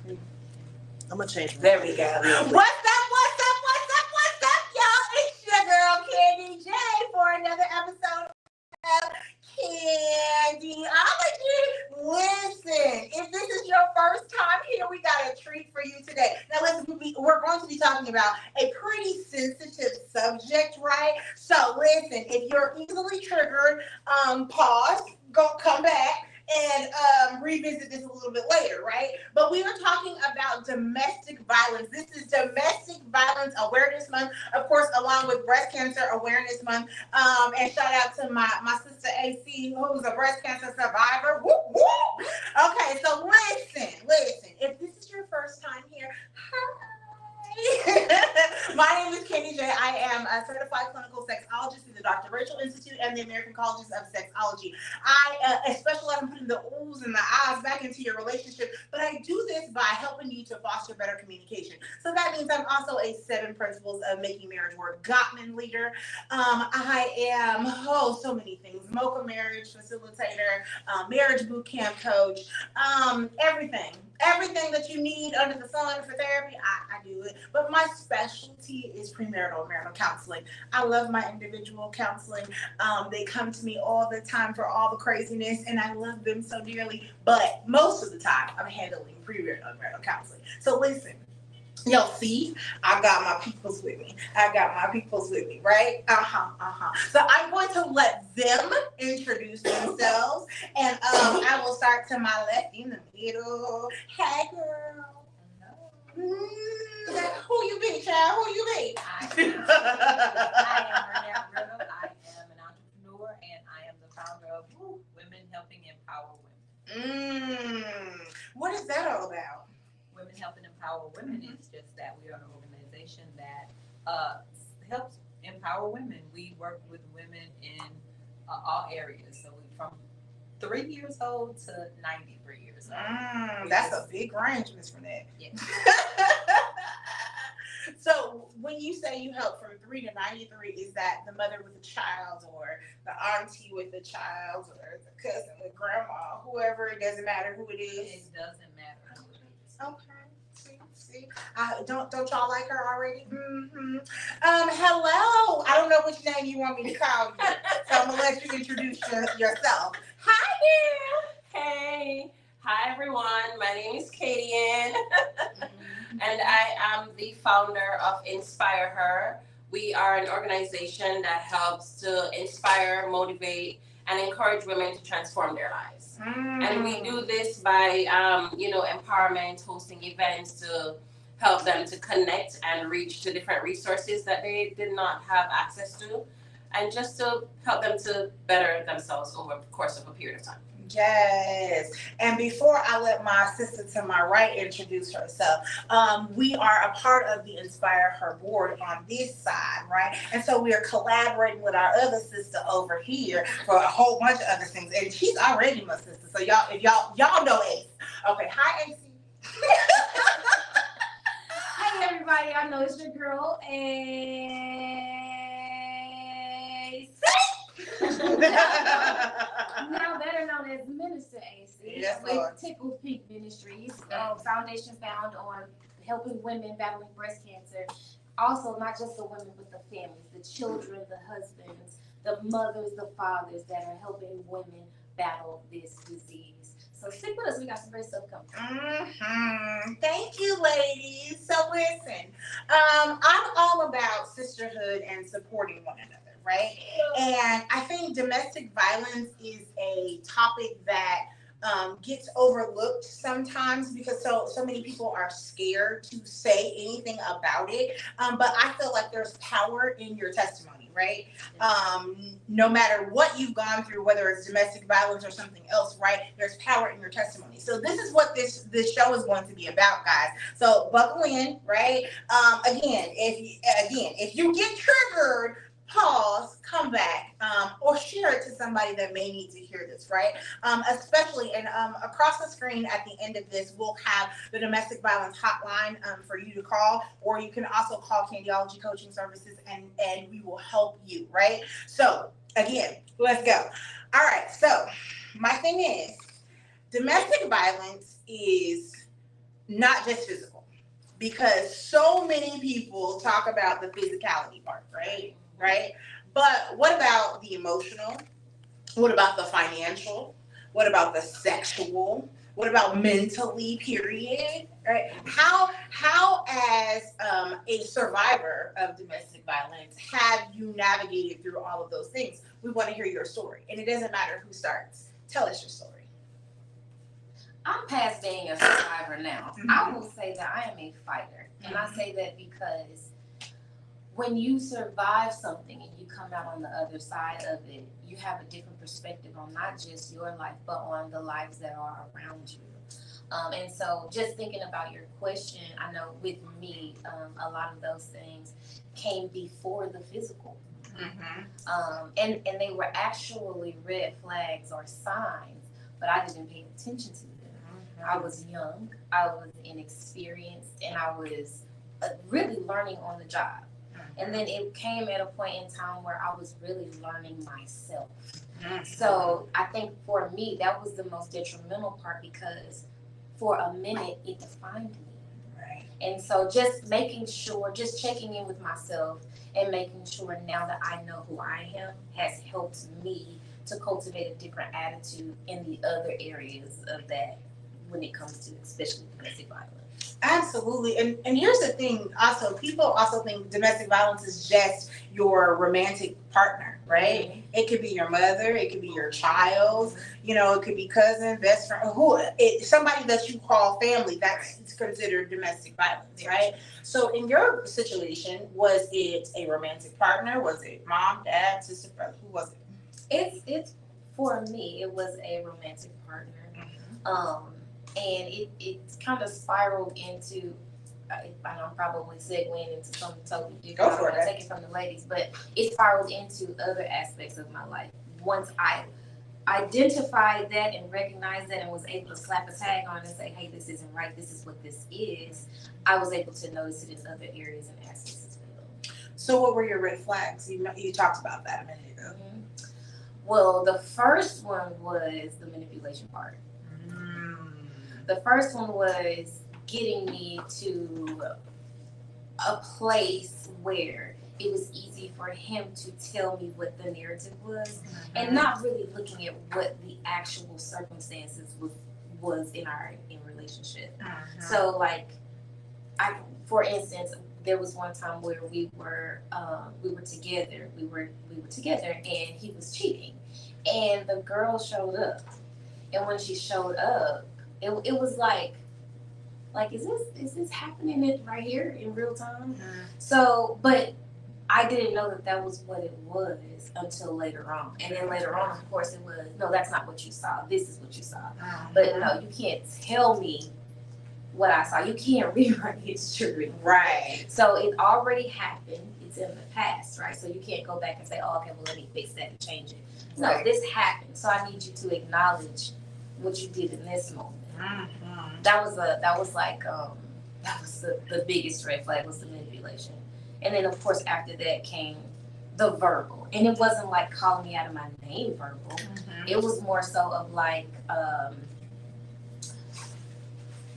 I'm gonna change. There we go. What's up, y'all? It's your girl Candy J for another episode of Candyology. Listen, if this is your first time here, we got a treat for you today. Now, listen, we're going to be talking about a pretty sensitive subject, right? So, listen, if you're easily triggered, pause, come back and revisit this a little bit later, right? But we are talking about domestic violence. This is Domestic Violence Awareness Month, of course, along with Breast Cancer Awareness Month. And shout out to my sister AC, who's a breast cancer survivor. Woo, woo. Okay, so listen. If this is your first time here, hi. My name is Candy J. I am a certified clinical sexologist through the Dr. Rachel Institute and the American Colleges of Sexology. I specialize in putting the oohs and the ahs back into your relationship, but I do this by helping you to foster better communication. So that means I'm also a 7 Principles of Making Marriage Work Gottman leader. I am, so many things. Mocha marriage facilitator, marriage boot camp coach, everything that you need under the sun for therapy, I do it. But my specialty is premarital marital counseling. I love my individual counseling. They come to me all the time for all the craziness, and I love them so dearly. But most of the time, I'm handling premarital marital counseling. So listen. Y'all see, I got my peoples with me, right? So I'm going to let them introduce themselves, and I will start to my left in the middle. Hey, girl. Who you be, child? Who you be? I am Renette Riddle. I am an entrepreneur, and I am the founder of Women Helping Empower Women. What is that all about? Women Helping Empower Women is just that we are an organization that helps empower women. We work with women in all areas. So from 3 years old to 93 years old. That's a big range, Miss Renette. Yeah. So when you say you help from 3 to 93, is that the mother with the child, or the auntie with the child, or the cousin with grandma, whoever? It doesn't matter who it is. It doesn't matter who it is. Okay. See. Don't y'all like her already? Mm-hmm. Hello. I don't know which name you want me to call you, so I'm gonna let you introduce yourself. Hi, dear. Hey. Hi, everyone. My name is Katie Ann, and I am the founder of Inspire Her. We are an organization that helps to inspire, motivate, and encourage women to transform their lives. And we do this by, empowerment, hosting events to help them to connect and reach to different resources that they did not have access to, and just to help them to better themselves over the course of a period of time. Yes. And before I let my sister to my right introduce herself, we are a part of the Inspire Her board on this side, right? And so we are collaborating with our other sister over here for a whole bunch of other things. And she's already my sister. So if y'all know Ace. Okay, hi AC. Hi everybody, I know it's your girl now better known as Minister AC, yes, with Tickle Pink Ministries, foundation found on helping women battling breast cancer. Also, not just the women, but the families, the children, the husbands, the mothers, the fathers that are helping women battle this disease. So stick with us. We got some great stuff coming. Thank you, ladies. So listen, I'm all about sisterhood and supporting one another. Right? And I think domestic violence is a topic that gets overlooked sometimes because so many people are scared to say anything about it. But I feel like there's power in your testimony, right? No matter what you've gone through, whether it's domestic violence or something else, right? There's power in your testimony. So this is what this show is going to be about, guys. So buckle in, right? Again, if you get triggered, pause, come back, or share it to somebody that may need to hear this, right? Especially, and across the screen at the end of this, we'll have the domestic violence hotline for you to call, or you can also call Candyology Coaching Services, and we will help you, right? So, again, let's go. All right, so my thing is, domestic violence is not just physical, because so many people talk about the physicality part, right? Right? But what about the emotional? What about the financial? What about the sexual? What about mentally? Period. Right? How as a survivor of domestic violence have you navigated through all of those things? We want to hear your story, and it doesn't matter who starts. Tell us your story. I'm past being a survivor now. I will say that I am a fighter. And I say that because when you survive something and you come out on the other side of it, you have a different perspective on not just your life, but on the lives that are around you. And so just thinking about your question, I know with me, a lot of those things came before the physical. And they were actually red flags or signs, but I didn't pay attention to them. I was young, I was inexperienced, and I was really learning on the job. And then it came at a point in time where I was really learning myself. So I think for me, that was the most detrimental part, because for a minute it defined me. Right. And so just making sure, just checking in with myself and making sure now that I know who I am has helped me to cultivate a different attitude in the other areas of that when it comes to especially domestic violence. Absolutely. And here's the thing also, people also think domestic violence is just your romantic partner, right? It could be your mother, it could be your child, you know, it could be cousin, best friend, somebody that you call family, that's considered domestic violence, right? So in your situation, was it a romantic partner? Was it mom, dad, sister, brother? Who was it? It's for me, it was a romantic partner. And it kind of spiraled into, I'm probably segueing into something totally different. Go for it. I take it from the ladies, but it spiraled into other aspects of my life. Once I identified that and recognized that and was able to slap a tag on it and say, hey, this isn't right, this is what this is, I was able to notice it in other areas and aspects as well. So what were your red flags? You talked about that a minute ago. Well, the first one was the manipulation part. The first one was getting me to a place where it was easy for him to tell me what the narrative was, and not really looking at what the actual circumstances was in our relationship. So like, for instance, there was one time where we were together, and he was cheating, and the girl showed up, and when she showed up, it was like is this happening right here in real time? So, but I didn't know that was what it was until later on. And then later on, of course, it was, no, that's not what you saw. This is what you saw. But no, you can't tell me what I saw. You can't rewrite history. Right. So it already happened. It's in the past, right? So you can't go back and say, oh, okay, well, let me fix that and change it. No, right. This happened. So I need you to acknowledge what you did in this moment. That was the biggest red flag, was the manipulation. And then of course after that came the verbal. And it wasn't like calling me out of my name verbal. It was more so of like,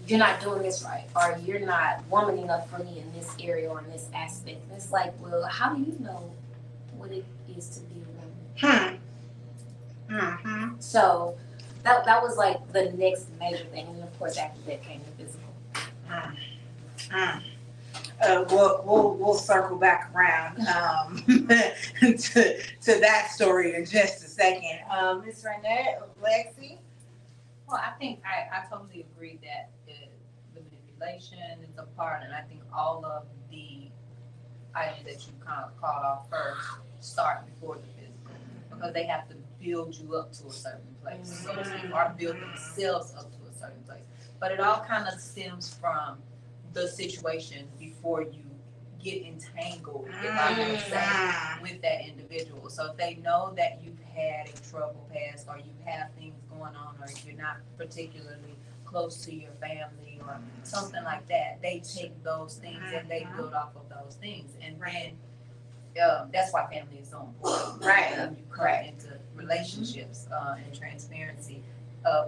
you're not doing this right, or you're not woman enough for me in this area or in this aspect. And it's like, well, how do you know what it is to be a woman? So that was like the next major thing, and of course after that came the physical. We'll circle back around to that story in just a second. Ms. Renette, Lexi? Well, I think I totally agree that the manipulation is a part, and I think all of the items that you kind of called off first start before the physical, because they have to build you up to a certain place, so to speak, or build themselves up to a certain place. But it all kind of stems from the situation before you get entangled, if I may say, with that individual. So if they know that you've had a troubled past, or you have things going on, or you're not particularly close to your family or something like that, they take those things and they build off of those things. And then that's why family is so important. Right. You come into relationships and transparency.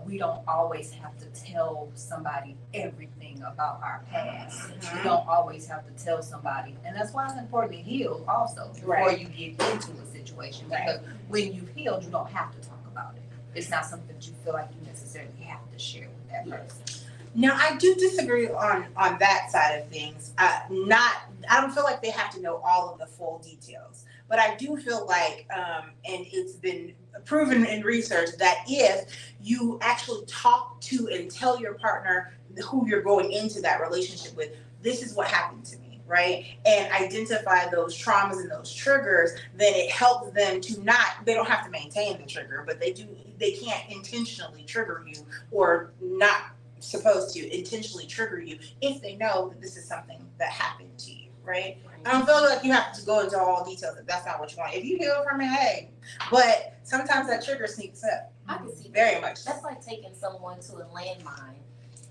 we don't always have to tell somebody everything about our past. We don't always have to tell somebody, and that's why it's important to heal also before Right. you get into a situation. Because when you've healed, you don't have to talk about it. It's not something that you feel like you necessarily have to share with that person. Now, I do disagree on that side of things. I don't feel like they have to know all of the full details, but I do feel like, and it's been proven in research that if you actually talk to and tell your partner who you're going into that relationship with, this is what happened to me, right? And identify those traumas and those triggers, then it helps them to they don't have to maintain the trigger, but they can't intentionally trigger you or not supposed to intentionally trigger you if they know that this is something that happened to you, right? I don't feel like you have to go into all details if that's not what you want. If you heal from it, hey, but sometimes that trigger sneaks up. I can see Very that. much. That's like taking someone to a landmine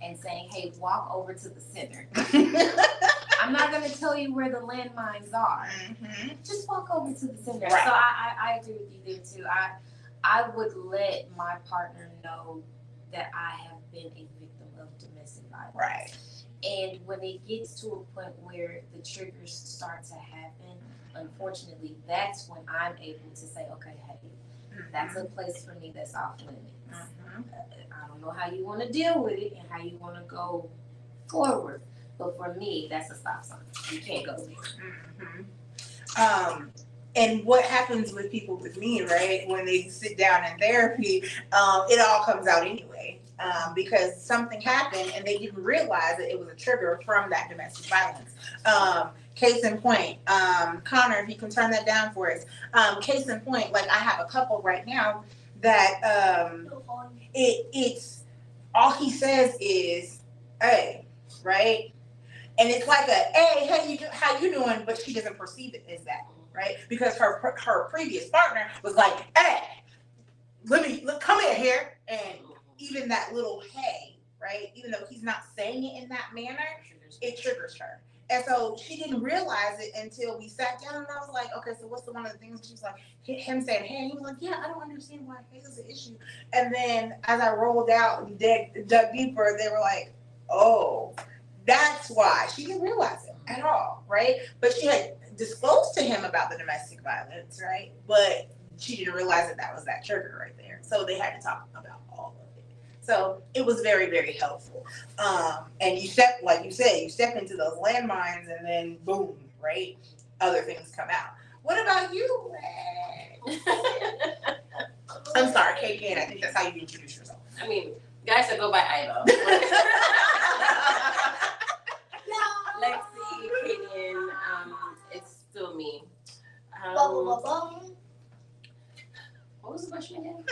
and saying, hey, walk over to the center. I'm not gonna tell you where the landmines are. Mhm. Just walk over to the center. Right. So I agree with you there too. I would let my partner know that I have been a victim of domestic violence. Right. And when it gets to a point where the triggers start to happen, unfortunately, that's when I'm able to say, okay, hey, that's a place for me that's off limits. Mhm. I don't know how you want to deal with it and how you want to go forward, but for me, that's a stop sign. You can't go there. Mhm. And what happens with people with me, right? When they sit down in therapy, it all comes out anyway. Because something happened and they didn't realize that it was a trigger from that domestic violence. Case in point, Connor, if you can turn that down for us. Case in point, like I have a couple right now that it's all he says is, "Hey," right? And it's like a, "Hey, how you doing?" But she doesn't perceive it as that, right? Because her previous partner was like, "Hey, come here," and even that little "hey," right? Even though he's not saying it in that manner, it triggers her. And so she didn't realize it until we sat down, and I was like, okay, so what's one of the things? She was like, him saying, hey, and he was like, yeah, I don't understand why hey is an issue. And then as I rolled out and dug deeper, they were like, oh, that's why. She didn't realize it at all, right? But she had disclosed to him about the domestic violence, right? But she didn't realize that was that trigger right there. So they had to talk about all of it. So it was very, very helpful. And you step into those landmines and then boom, right? Other things come out. What about you, Red? I'm sorry, Katie, and I think that's how you introduce yourself. I mean, guys, I go by Ida. Lexi, Kadian, it's still me. What was the question again?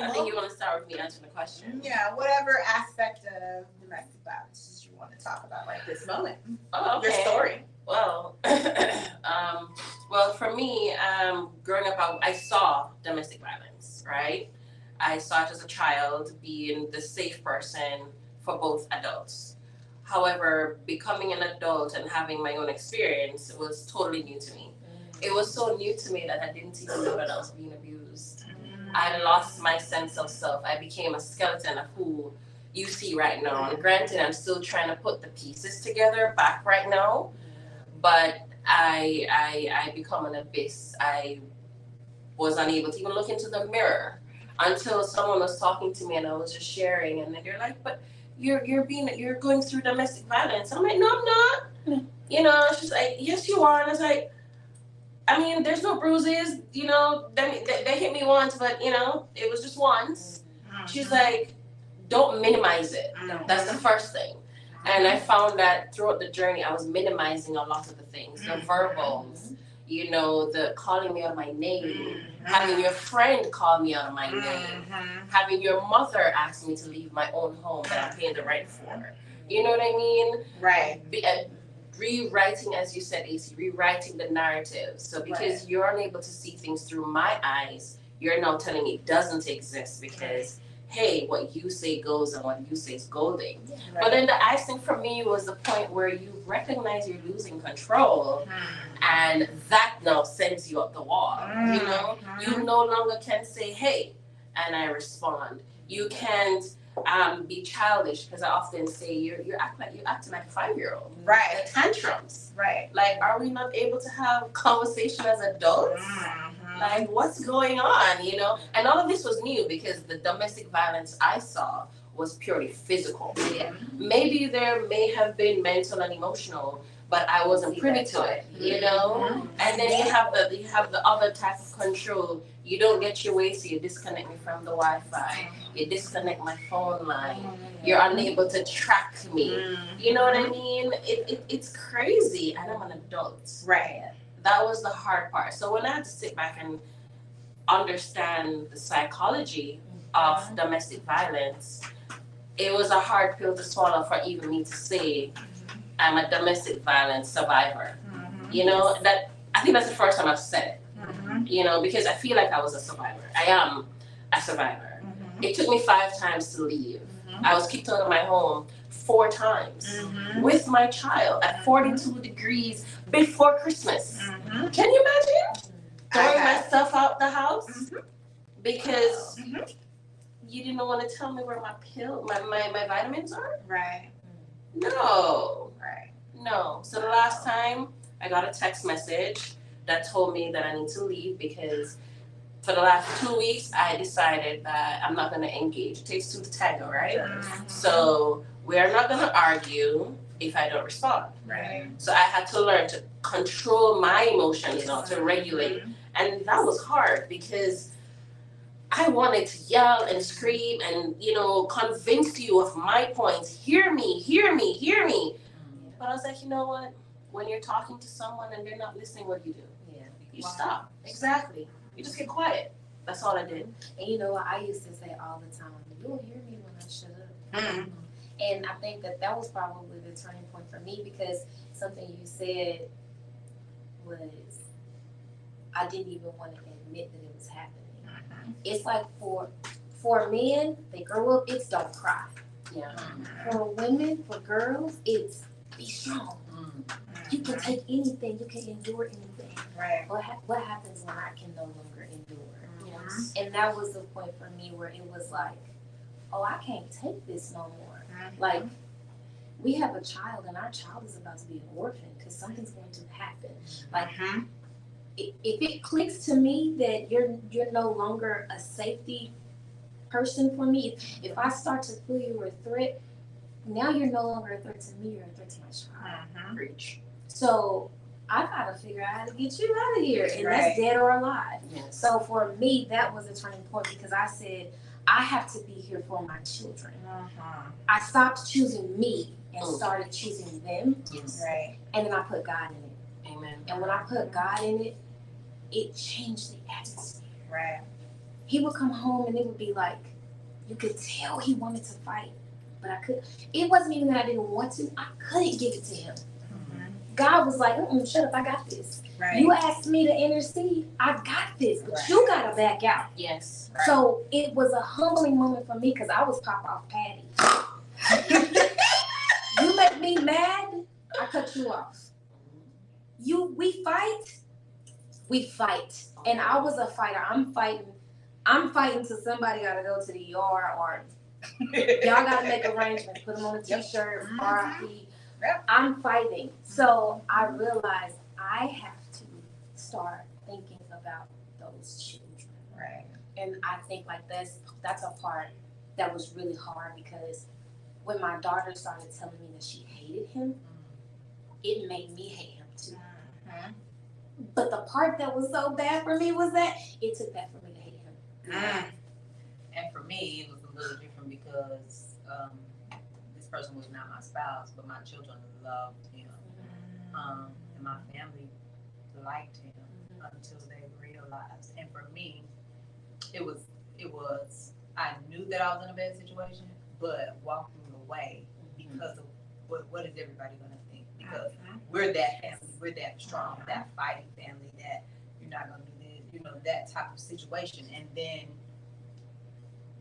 I think you want to start with me answering the question. Yeah, whatever aspect of domestic violence you want to talk about right this moment. Oh, okay. Your story. Well, well, for me, growing up, I saw domestic violence, right? I saw it as a child being the safe person for both adults. However, becoming an adult and having my own experience was totally new to me. It was so new to me that I didn't even know that I was being abused. I lost my sense of self. I became a skeleton of who you see right now. And granted, I'm still trying to put the pieces together back right now, but I become an abyss. I was unable to even look into the mirror until someone was talking to me and I was just sharing, and then they're like, but you're going through domestic violence. I'm like, no, I'm not. You know, she's like, yes, you are. And I was like, I mean, there's no bruises, you know, they hit me once, but you know, it was just once. She's like, don't minimize it. That's the first thing. And I found that throughout the journey, I was minimizing a lot of the things, the verbals, you know, the calling me out of my name, having your friend call me out of my name, having your mother ask me to leave my own home that I'm paying the rent for. You know what I mean? Right. Rewriting, as you said, AC, rewriting the narrative. So because you're unable to see things through my eyes, you're now telling me it doesn't exist because, hey, what you say goes and what you say is golden. Right. But then the icing for me was the point where you recognize you're losing control, and that now sends you up the wall. You know, you no longer can say, hey, and I respond. You can't be childish, because I often say you're acting like a 5-year-old. Right. The tantrums. Right. Like, are we not able to have conversation as adults? Like, what's going on, you know? And all of this was new because the domestic violence I saw was purely physical. Yeah. Maybe there may have been mental and emotional, but I wasn't privy to it, you know? And then you have the other type of control. You don't get your way, so you disconnect me from the Wi-Fi. You disconnect my phone line. You're unable to track me. You know what I mean? It's crazy, and I'm an adult. Right. That was the hard part. So when I had to sit back and understand the psychology of domestic violence, it was a hard pill to swallow for even me to say I'm a domestic violence survivor. You know, that I think that's the first time I've said it. You know, because I feel like I was a survivor. I am a survivor. It took me 5 times to leave. I was kicked out of my home 4 times with my child at 42 degrees before Christmas. Can you imagine? Throwing my stuff out the house because you didn't want to tell me where my vitamins are? Right. No. Right. No. So the last time I got a text message that told me that I need to leave because for the last 2 weeks I decided that I'm not going to engage. It takes 2 to tango, right? So we are not going to argue if I don't respond. Right. So I had to learn to control my emotions now, to regulate. And that was hard because I wanted to yell and scream and, you know, convince you of my points. Hear me, hear me, hear me. But I was like, you know what? When you're talking to someone and they're not listening, what do? You stop. Exactly. You just get quiet. That's all I did. And you know what I used to say all the time, you'll hear me when I shut up. And I think that was probably the turning point for me, because something you said was, I didn't even want to admit that it was happening. It's like for men, they grow up, it's don't cry. Yeah. For women, for girls, it's be strong. You can take anything, you can endure anything. Right. What happens when I can no longer endure? Yes. And that was the point for me where it was like, oh, I can't take this no more. Like, we have a child, and our child is about to be an orphan because something's going to happen. Like, if it clicks to me that you're no longer a safety person for me, if I start to feel you a threat, now you're no longer a threat to me, you're a threat to my child. Preach. So I gotta figure out how to get you out of here, and Right. that's dead or alive. Yes. So for me, that was a turning point, because I said, I have to be here for my children. I stopped choosing me and started choosing them, Yes. Right. and then I put God in it. Amen. And when I put God in it, it changed the atmosphere. Right. He would come home and it would be like, you could tell he wanted to fight, but it wasn't even that I didn't want to, I couldn't give it to him. God was like, shut up, I got this. Right. You asked me to intercede, I got this, but you gotta back out. Yes. Right. So it was a humbling moment for me, because I was pop off Patty. You make me mad, I cut you off. We fight. And I was a fighter. I'm fighting till somebody gotta go to the ER, or y'all gotta make arrangements, put them on a t-shirt, RIP. Yep. I'm fighting. So I realized I have to start thinking about those children. Right. And I think like that's a part that was really hard, because when my daughter started telling me that she hated him, it made me hate him too. But the part that was so bad for me was that it took that for me to hate him. And for me, it was a little different because this person was not my spouse, but my children loved him. And my family liked him until they realized. And for me, it was, I knew that I was in a bad situation, but walking away because of what is everybody going to think? Because we're that family, we're that strong, that fighting family, that you're not going to do this, you know, that type of situation. And then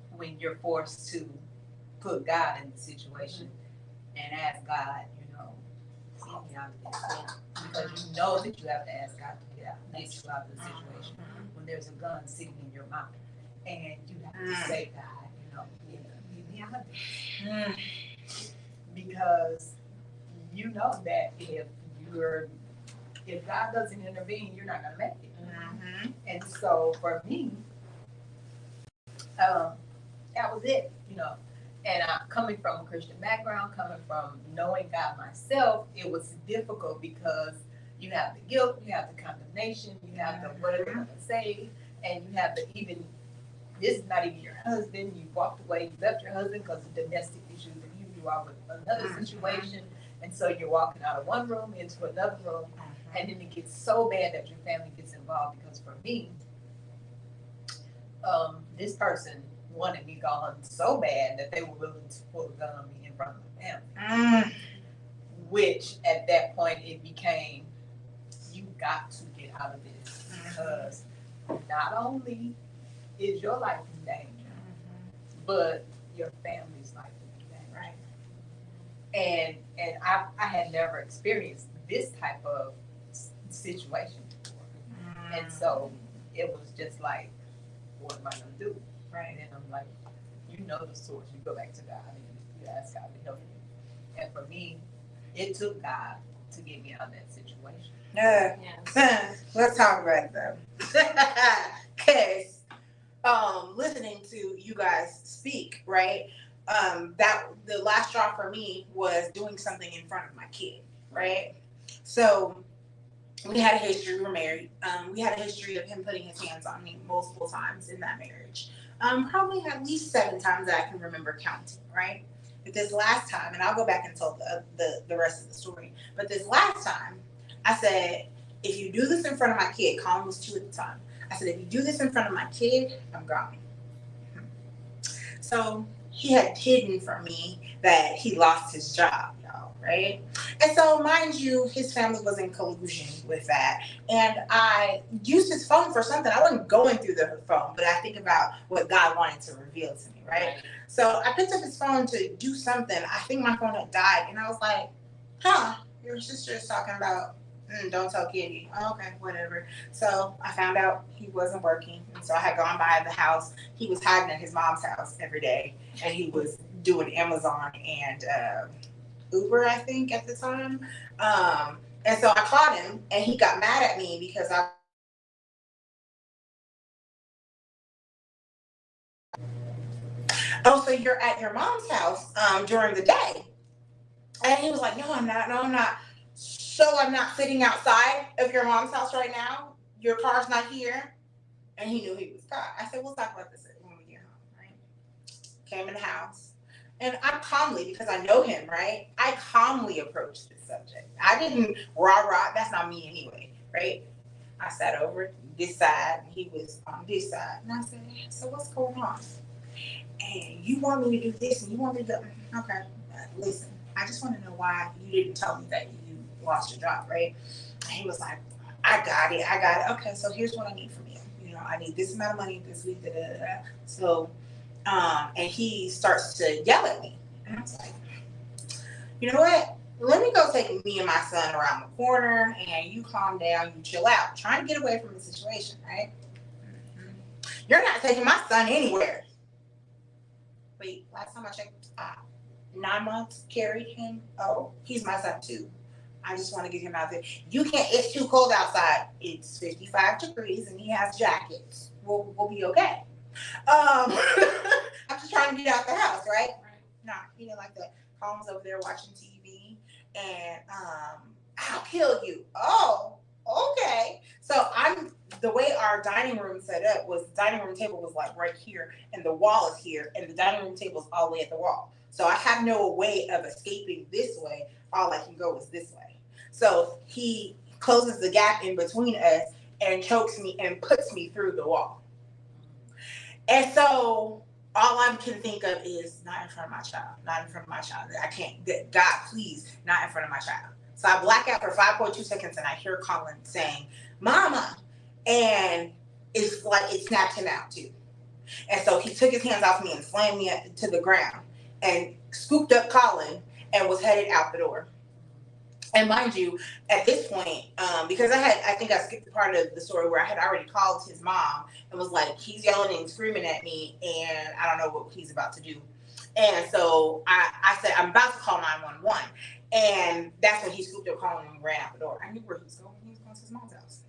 when you're forced to put God in the situation and ask God, you know, get me out of this. Because you know that you have to ask God to get you out of the situation when there's a gun sitting in your mouth. and you have to say, God, lead me out of this. Because you know that if God doesn't intervene, you're not gonna make it. And so for me, that was it, And coming from a Christian background, coming from knowing God myself, it was difficult because you have the guilt, you have the condemnation, you have the what are they gonna say, and you have this is not even your husband, you walked away, you left your husband because of domestic issues, and you are with another situation, and so you're walking out of one room into another room, and then it gets so bad that your family gets involved, because for me, this person wanted me gone so bad that they were willing to pull a gun on me in front of the family. Which at that point it became, you got to get out of this, because not only is your life in danger, but your family's life is in danger. Right. And I had never experienced this type of situation before. And so it was just like, what am I gonna do? Right. And I'm like, you know the source. You go back to God and you ask God to help you. And for me, it took God to get me out of that situation. Let's talk about it though. Cause listening to you guys speak, right? That the last straw for me was doing something in front of my kid, right? So we had a history, we were married. We had a history of him putting his hands on me multiple times in that marriage. Probably at least 7 times that I can remember counting, right? But this last time, and I'll go back and tell the rest of the story, but this last time, I said, if you do this in front of my kid, Colin was 2 at the time, I said, if you do this in front of my kid, I'm gone. So he had hidden from me that he lost his job, y'all, right? And so, mind you, his family was in collusion with that. And I used his phone for something. I wasn't going through the phone, but I think about what God wanted to reveal to me, right? So I picked up his phone to do something. I think my phone had died. And I was like, your sister is talking about, don't tell Kitty. Oh, okay, whatever. So I found out he wasn't working. And so I had gone by the house. He was hiding at his mom's house every day. And he was doing Amazon and Uber, I think, at the time. And so I caught him, and he got mad at me because so you're at your mom's house during the day. And he was like, no, I'm not. So I'm not sitting outside of your mom's house right now. Your car's not here. And he knew he was caught. I said, we'll talk about this when we get home, right? Came in the house. And I calmly, because I know him, right? I calmly approached this subject. I didn't rah. That's not me anyway, right? I sat over this side, and he was on this side. And I said, so what's going on? And you want me to do this, and you want me to do, okay, listen, I just want to know why you didn't tell me that you lost your job, right? And he was like, I got it. Okay, so here's what I need from you. I need this amount of money this week, So, and he starts to yell at me. And I was like, you know what? Let me go take me and my son around the corner, and you calm down, you chill out. Trying to get away from the situation, right? You're not taking my son anywhere. Wait, last time I checked, 9 months, carried him. Oh, he's my son too. I just want to get him out there. You can't, it's too cold outside. It's 55 degrees and he has jackets. We'll be okay. I'm just trying to get out the house, right? Nah, he didn't like that. Colin's over there watching TV and I'll kill you. Oh, okay. So the way our dining room set up was the dining room table was like right here and the wall is here and the dining room table is all the way at the wall. So I have no way of escaping this way. All I can go is this way. So he closes the gap in between us and chokes me and puts me through the wall. And so all I can think of is not in front of my child, not in front of my child. I can't, God, please, not in front of my child. So I black out for 5.2 seconds and I hear Colin saying, Mama. And it's like it snapped him out too. And so he took his hands off me and slammed me to the ground and scooped up Colin and was headed out the door. And mind you, at this point, because I think I skipped the part of the story where I had already called his mom and was like, he's yelling and screaming at me, and I don't know what he's about to do. And so I said, I'm about to call 911. And that's when he scooped up calling and ran out the door. I knew where he was going. He was going to his mom's house.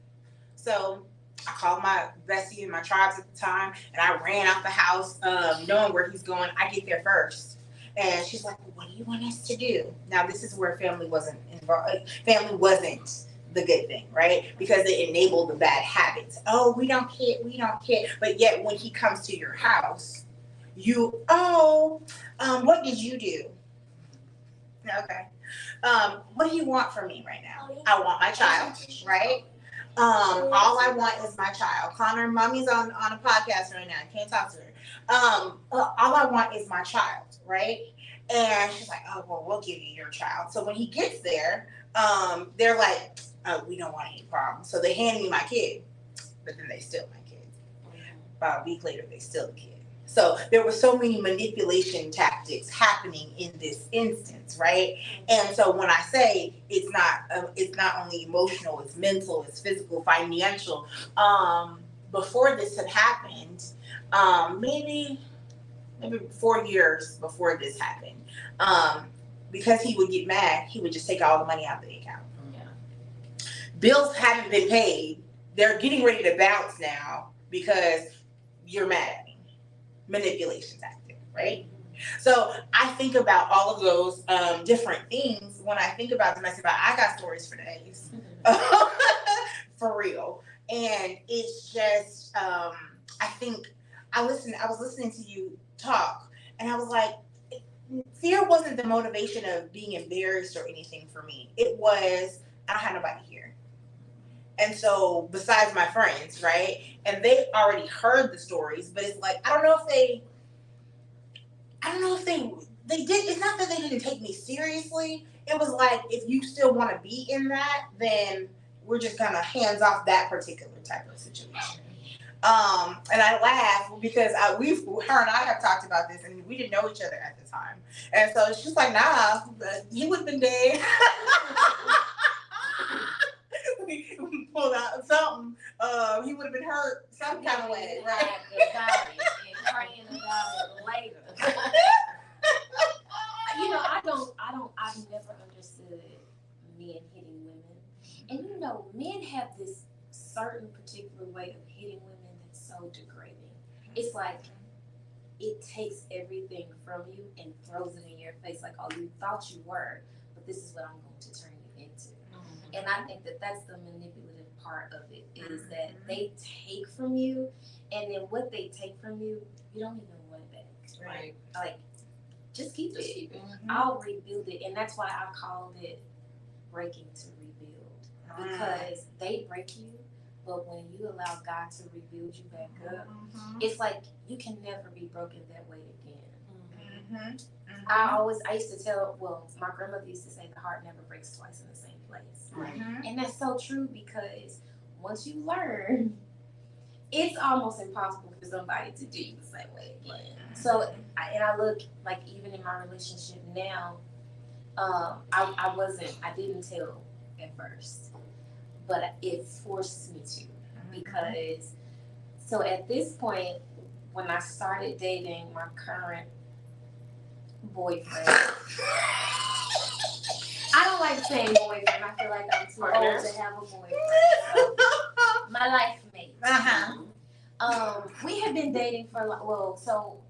So I called my bestie and my tribes at the time, and I ran out the house, knowing where he's going. I get there first. And she's like, well, what do you want us to do? Now, this is where family wasn't involved. Family wasn't the good thing, right? Because it enabled the bad habits. Oh, we don't care. But yet when he comes to your house, what did you do? Okay. What do you want from me right now? I want my child, right? All I want is my child. Connor, mommy's on a podcast right now. I can't talk to her. All I want is my child, right? And she's like, oh, well, we'll give you your child. So when he gets there, they're like, oh, we don't want any problems. So they hand me my kid, but then they steal my kid. About a week later, they steal the kid. So there were so many manipulation tactics happening in this instance, right? And so when I say it's not only emotional, it's mental, it's physical, financial. Before this had happened, maybe 4 years before this happened, because he would get mad, he would just take all the money out of the account. Yeah. Bills haven't been paid. They're getting ready to bounce now because you're mad at me. Manipulation tactic, right? So I think about all of those different things when I think about domestic violence. I got stories for days, for real. And it's just, I think I was listening to you talk, and I was like, fear wasn't the motivation of being embarrassed or anything for me. It was, I don't have nobody here. And so besides my friends, right? And they already heard the stories, but it's like, I don't know if they did. It's not that they didn't take me seriously. It was like, if you still want to be in that, then we're just kind of hands off that particular type of situation. And I laugh because her and I have talked about this, and we didn't know each other at the time. And so it's just like, nah, he would have been dead. We pulled out something. He would have been hurt some kind of way, right? About it and praying about it later. I've never understood men hitting women. And men have this certain particular way of hitting women that's so degrading. It's like it takes everything from you and throws it in your face like, oh, you thought you were, but this is what I'm going to turn you into. Mm-hmm. And I think that that's the manipulative part of it, is that they take from you, and then what they take from you, you don't even want it back. Right. Like, just keep it. Mm-hmm. I'll rebuild it. And that's why I called it breaking to rebuild. Because they break you, but when you allow God to rebuild you back up, it's like you can never be broken that way again. I used to tell, my grandmother used to say the heart never breaks twice in the same place. Right. And that's so true, because once you learn, it's almost impossible for somebody to do you the same way again. So, I look like, even in my relationship now, I didn't tell at first, but it forced me to, because, so at this point, when I started dating my current boyfriend, I don't like saying boyfriend. I feel like I'm too old to have a boyfriend. So, my life mate. We had been dating for so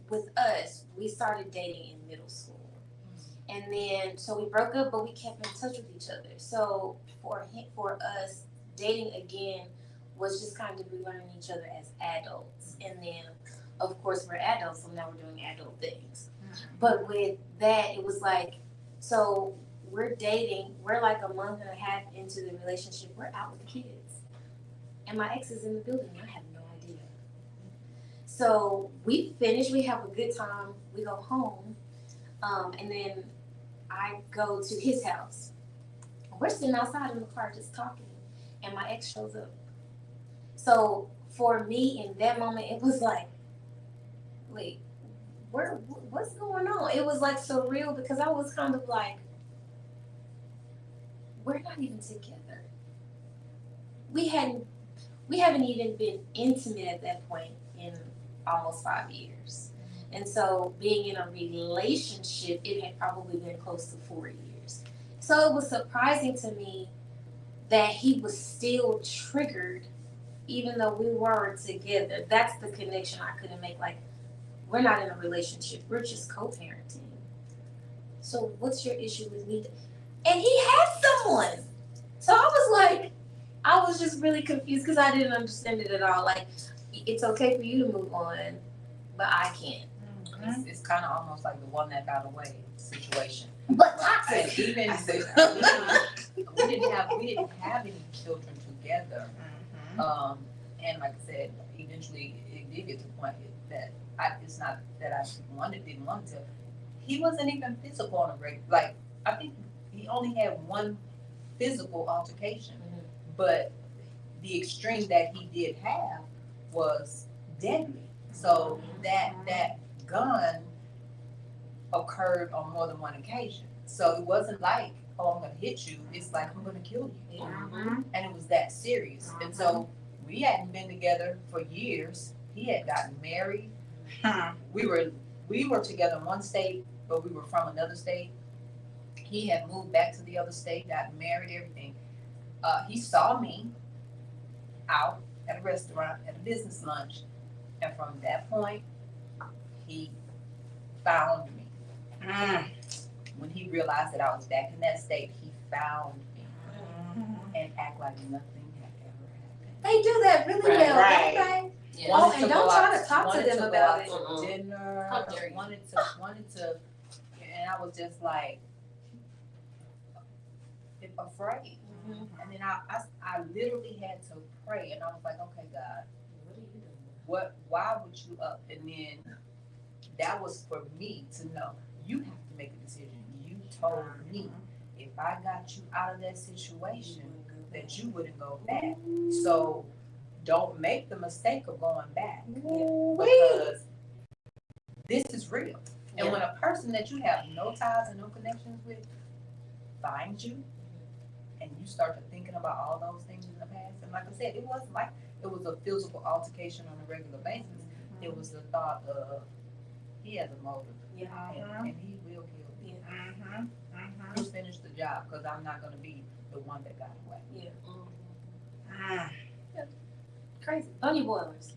with us, we started dating in middle school. And then, so we broke up, but we kept in touch with each other. So for us, dating again was just kind of relearning each other as adults. And then, of course, we're adults, so now we're doing adult things. But with that, it was like, so we're dating, we're like a month and a half into the relationship, we're out with the kids. And my ex is in the building, and I have no idea. So we finish, we have a good time, we go home, and then I go to his house. We're sitting outside in the car just talking, and my ex shows up. So for me, in that moment, it was like, wait, what's going on? It was like surreal, because I was kind of like, we're not even together. We haven't even been intimate at that point in almost 5 years. And so being in a relationship, it had probably been close to 4 years. So it was surprising to me that he was still triggered even though we were together. That's the connection I couldn't make. Like, we're not in a relationship, we're just co-parenting. So what's your issue with me? And he had someone. So I was just really confused because I didn't understand it at all. Like, it's okay for you to move on, but I can't. It's kind of almost like the one that got away situation. But And toxic. even we didn't have any children together. And like I said, eventually it did get to the point that it's not that I didn't want to. He wasn't even physical on a regular. Like, I think he only had one physical altercation, but the extreme that he did have was deadly. So that gun occurred on more than one occasion. So it wasn't like, oh, I'm gonna hit you. It's like, I'm gonna kill you. And it was that serious. And so we hadn't been together for years. He had gotten married. We were together in one state, but we were from another state. He had moved back to the other state, got married, everything. He saw me out at a restaurant at a business lunch, and from that point, he found me. When he realized that I was back in that state, he found me and act like nothing had ever happened. They do that really well, Right. don't they? Yeah. Oh, and don't try to talk to them about it. Mhm. Dinner, How dare you. wanted to, and I was just like afraid. And then I literally had to pray, and I was like, okay, God, why would you up? And then that was for me to know, you have to make a decision. You told me if I got you out of that situation, that you wouldn't go back. So don't make the mistake of going back, because this is real. And when a person that you have no ties and no connections with finds you, and you start to thinking about all those things in the past, and like I said, it wasn't like it was a physical altercation on a regular basis. It was the thought of, he has a motive, and he will kill me. Just finish the job, because I'm not going to be the one that got away. Crazy. Bunny boilers.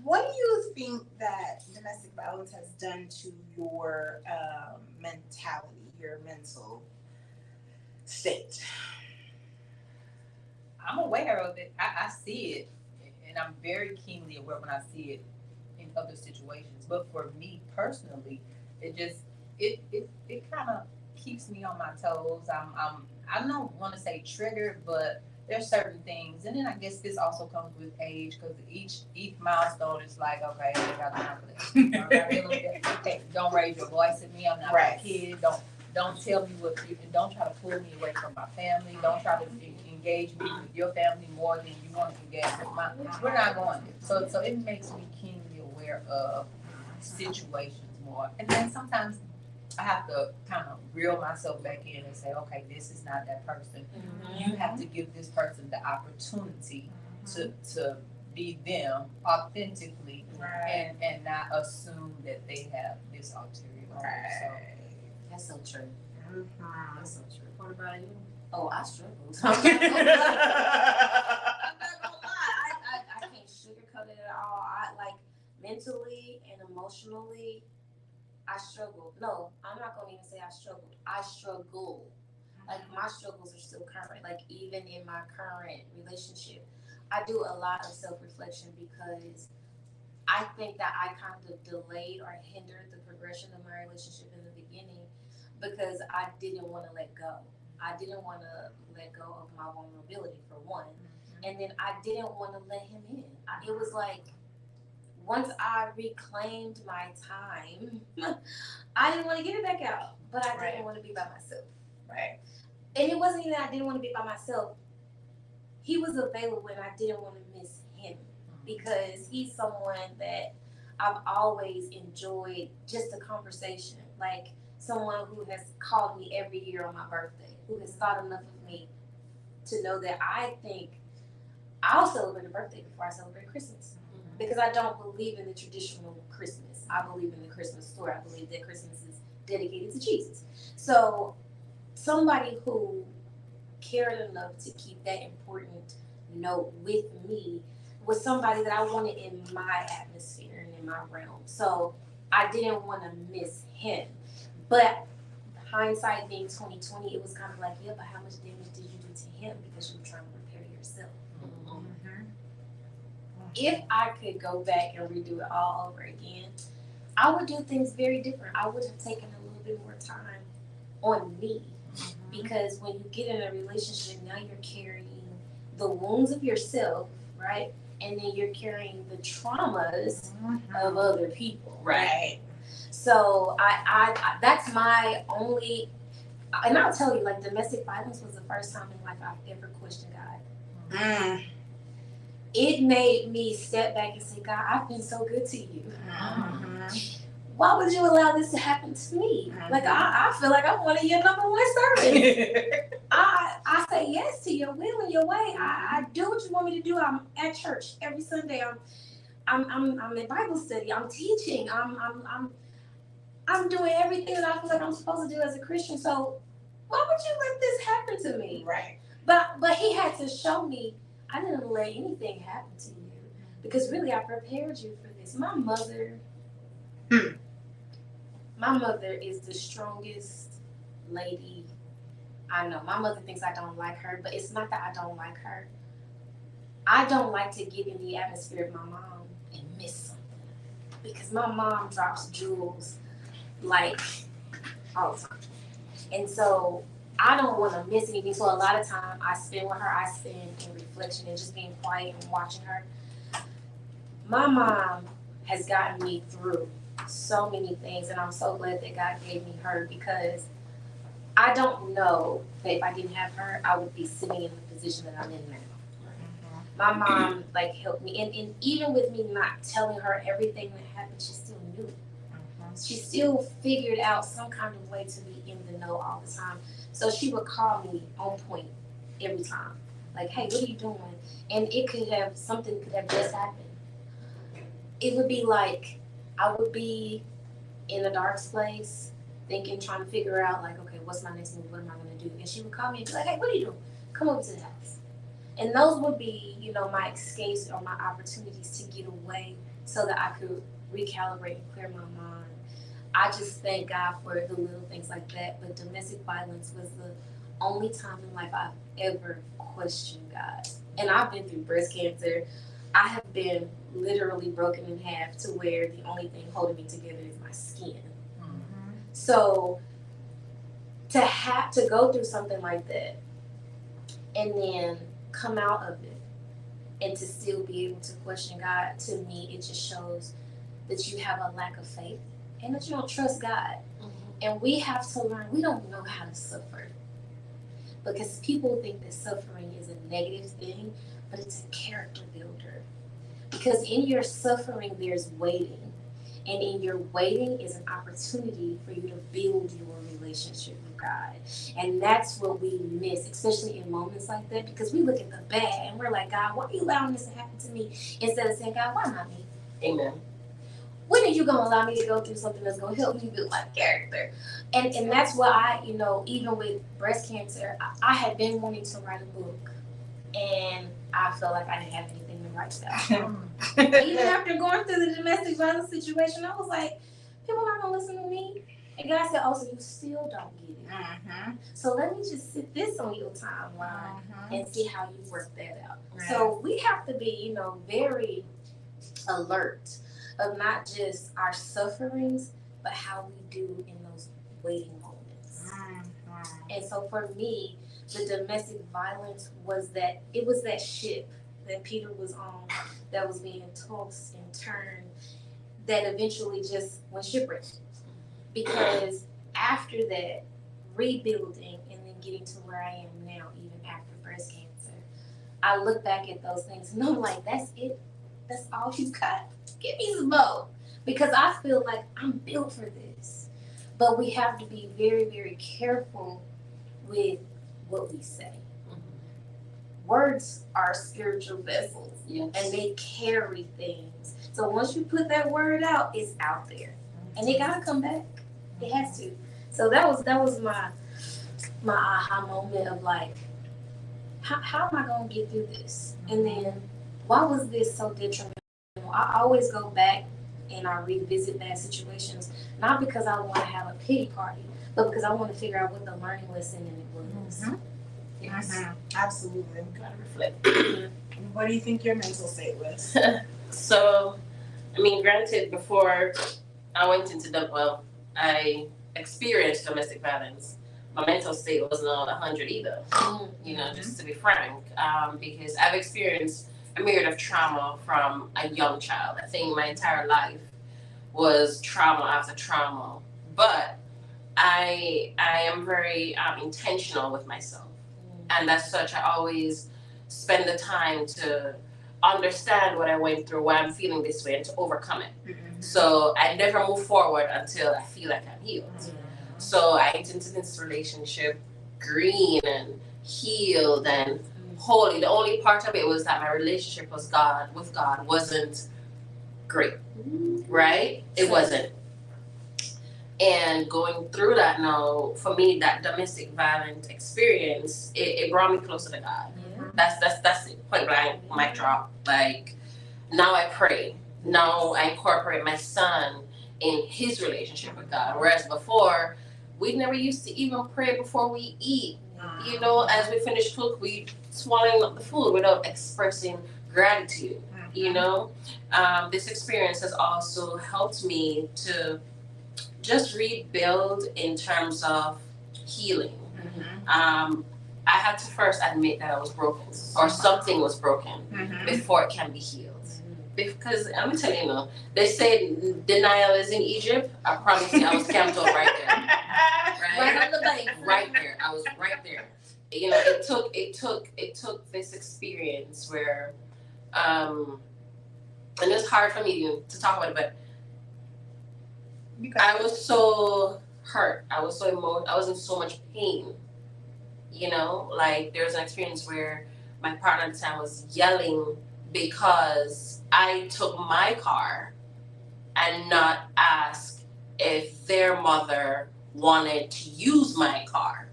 What do you think that domestic violence has done to your mentality, your mental state? I'm aware of it. I see it, and I'm very keenly aware when I see it in other situations. But for me personally, it kind of keeps me on my toes. I don't want to say triggered, but there's certain things, and then I guess this also comes with age, because each milestone is like, okay, I ain't got time for this. Hey, don't raise your voice at me. I'm not a kid. Don't tell me what you, and don't try to pull me away from my family. Don't try to engage me with your family more than you want to engage with mine. We're not going there. So it makes me keenly aware of situations more, and then sometimes I have to kind of reel myself back in and say, okay, this is not that person. You have to give this person the opportunity to be them authentically, and not assume that they have this ulterior motive. So That's so true. That's so true. What about you? Oh, I struggled. I'm not gonna lie. I can't sugarcoat it at all. Mentally and emotionally, I struggled. No, I'm not gonna even say I struggled. I struggle. Like, my struggles are still current. Like, even in my current relationship, I do a lot of self-reflection because I think that I kind of delayed or hindered the progression of my relationship in the beginning because I didn't want to let go. I didn't want to let go of my vulnerability, for one. And then I didn't want to let him in. It was like, once I reclaimed my time, I didn't want to give it back out, but I didn't want to be by myself. Right. And it wasn't even that I didn't want to be by myself. He was available and I didn't want to miss him because he's someone that I've always enjoyed just a conversation. Like, someone who has called me every year on my birthday, who has thought enough of me to know that I think I'll celebrate a birthday before I celebrate Christmas. Because I don't believe in the traditional Christmas. I believe in the Christmas story. I believe that Christmas is dedicated to Jesus. So somebody who cared enough to keep that important note with me was somebody that I wanted in my atmosphere and in my realm. So I didn't want to miss him. But hindsight being 2020, it was kind of like, yeah, but how much damage did you do to him because you were trying to repair yourself? If I could go back and redo it all over again, I would do things very different. I would have taken a little bit more time on me. Because when you get in a relationship, now you're carrying the wounds of yourself, right? And then you're carrying the traumas of other people. Right. So I that's my only, and I'll tell you, like, domestic violence was the first time in life I've ever questioned God. It made me step back and say, God, I've been so good to you. Why would you allow this to happen to me? Like, I feel like I'm one of your number one servants. I say yes to your will and your way. I do what you want me to do. I'm at church every Sunday. I'm in Bible study. I'm teaching. I'm doing everything that I feel like I'm supposed to do as a Christian. So why would you let this happen to me? Right. But he had to show me I didn't let anything happen to you because really I prepared you for this. My mother is the strongest lady I know. My mother thinks I don't like her, but it's not that I don't like her. I don't like to get in the atmosphere of my mom and miss something because my mom drops jewels like all the time. And so I don't want to miss anything. So a lot of time I spend with her, I spend in reflection and just being quiet and watching her. My mom has gotten me through so many things, and I'm so glad that God gave me her because I don't know that if I didn't have her, I would be sitting in the position that I'm in now. My mom like helped me, and even with me not telling her everything that happened, she still knew. She still figured out some kind of way to be in the know all the time. So she would call me on point every time. Like, hey, what are you doing? And something could have just happened. It would be like, I would be in a dark place, thinking, trying to figure out, like, okay, what's my next move? What am I going to do? And she would call me and be like, hey, what are you doing? Come over to the house. And those would be, my escapes or my opportunities to get away so that I could recalibrate and clear my mind. I just thank God for the little things like that. But domestic violence was the only time in life I've ever questioned God. And I've been through breast cancer. I have been literally broken in half to where the only thing holding me together is my skin. So to have to go through something like that and then come out of it and to still be able to question God, to me, it just shows that you have a lack of faith and that you don't trust God. And we have to learn, we don't know how to suffer. Because people think that suffering is a negative thing, but it's a character builder. Because in your suffering, there's waiting. And in your waiting is an opportunity for you to build your relationship with God. And that's what we miss, especially in moments like that, because we look at the bad and we're like, God, why are you allowing this to happen to me? Instead of saying, God, why not me? Amen. When are you going to allow me to go through something that's going to help me build my character? And that's why I, even with breast cancer, I had been wanting to write a book. And I felt like I didn't have anything to write about. Even after going through the domestic violence situation, I was like, people are not going to listen to me. And God said, oh, so you still don't get it. So let me just sit this on your timeline and see how you work that out. Right. So we have to be, very alert of not just our sufferings, but how we do in those waiting moments. And so for me, the domestic violence was that ship that Peter was on that was being tossed and turned that eventually just went shipwrecked. Because after that, rebuilding and then getting to where I am now, even after breast cancer, I look back at those things and I'm like, that's it. That's all you got. Give me some more. Because I feel like I'm built for this. but we have to be very, very careful with what we say. Words are spiritual vessels, and they carry things. So once you put that word out, it's out there, and it gotta come back. It has to. So that was my aha moment of like, how am I gonna get through this? And then why was this so detrimental? I always go back and I revisit bad situations, not because I want to have a pity party, but because I want to figure out what the learning lesson in it was. Yes. Absolutely. Gotta reflect. What do you think your mental state was? So, I mean, granted, before I went into I experienced domestic violence. My mental state was not 100 either. You know, just to be frank, because I've experienced a myriad of trauma from a young child. I think my entire life was trauma after trauma, but I am very intentional with myself, and as such, I always spend the time to understand what I went through, why I'm feeling this way, and to overcome it. So I never move forward until I feel like I'm healed. So I entered into this relationship green and healed and holy. The only part of it was that my relationship with God wasn't great, right? It wasn't. And going through that now, for me, that domestic violence experience, it brought me closer to God. That's it. Point blank, mic drop. Like, now I pray. Now I incorporate my son in his relationship with God. Whereas before, we never used to even pray before we eat. You know, as we finish cook, we swallowing up the food without expressing gratitude. You know, this experience has also helped me to just rebuild in terms of healing. I had to first admit that I was broken, or something was broken, before it can be healed. Because I'm gonna tell you, they say denial is in Egypt. I promise you, I was camped out right there. Right on the bank, right there. I was right there. You know, it took this experience where, and it's hard for me to talk about it, but I was so hurt. I was in so much pain. You know, like there was an experience where my partner at the time was yelling because I took my car and not asked if their mother wanted to use my car,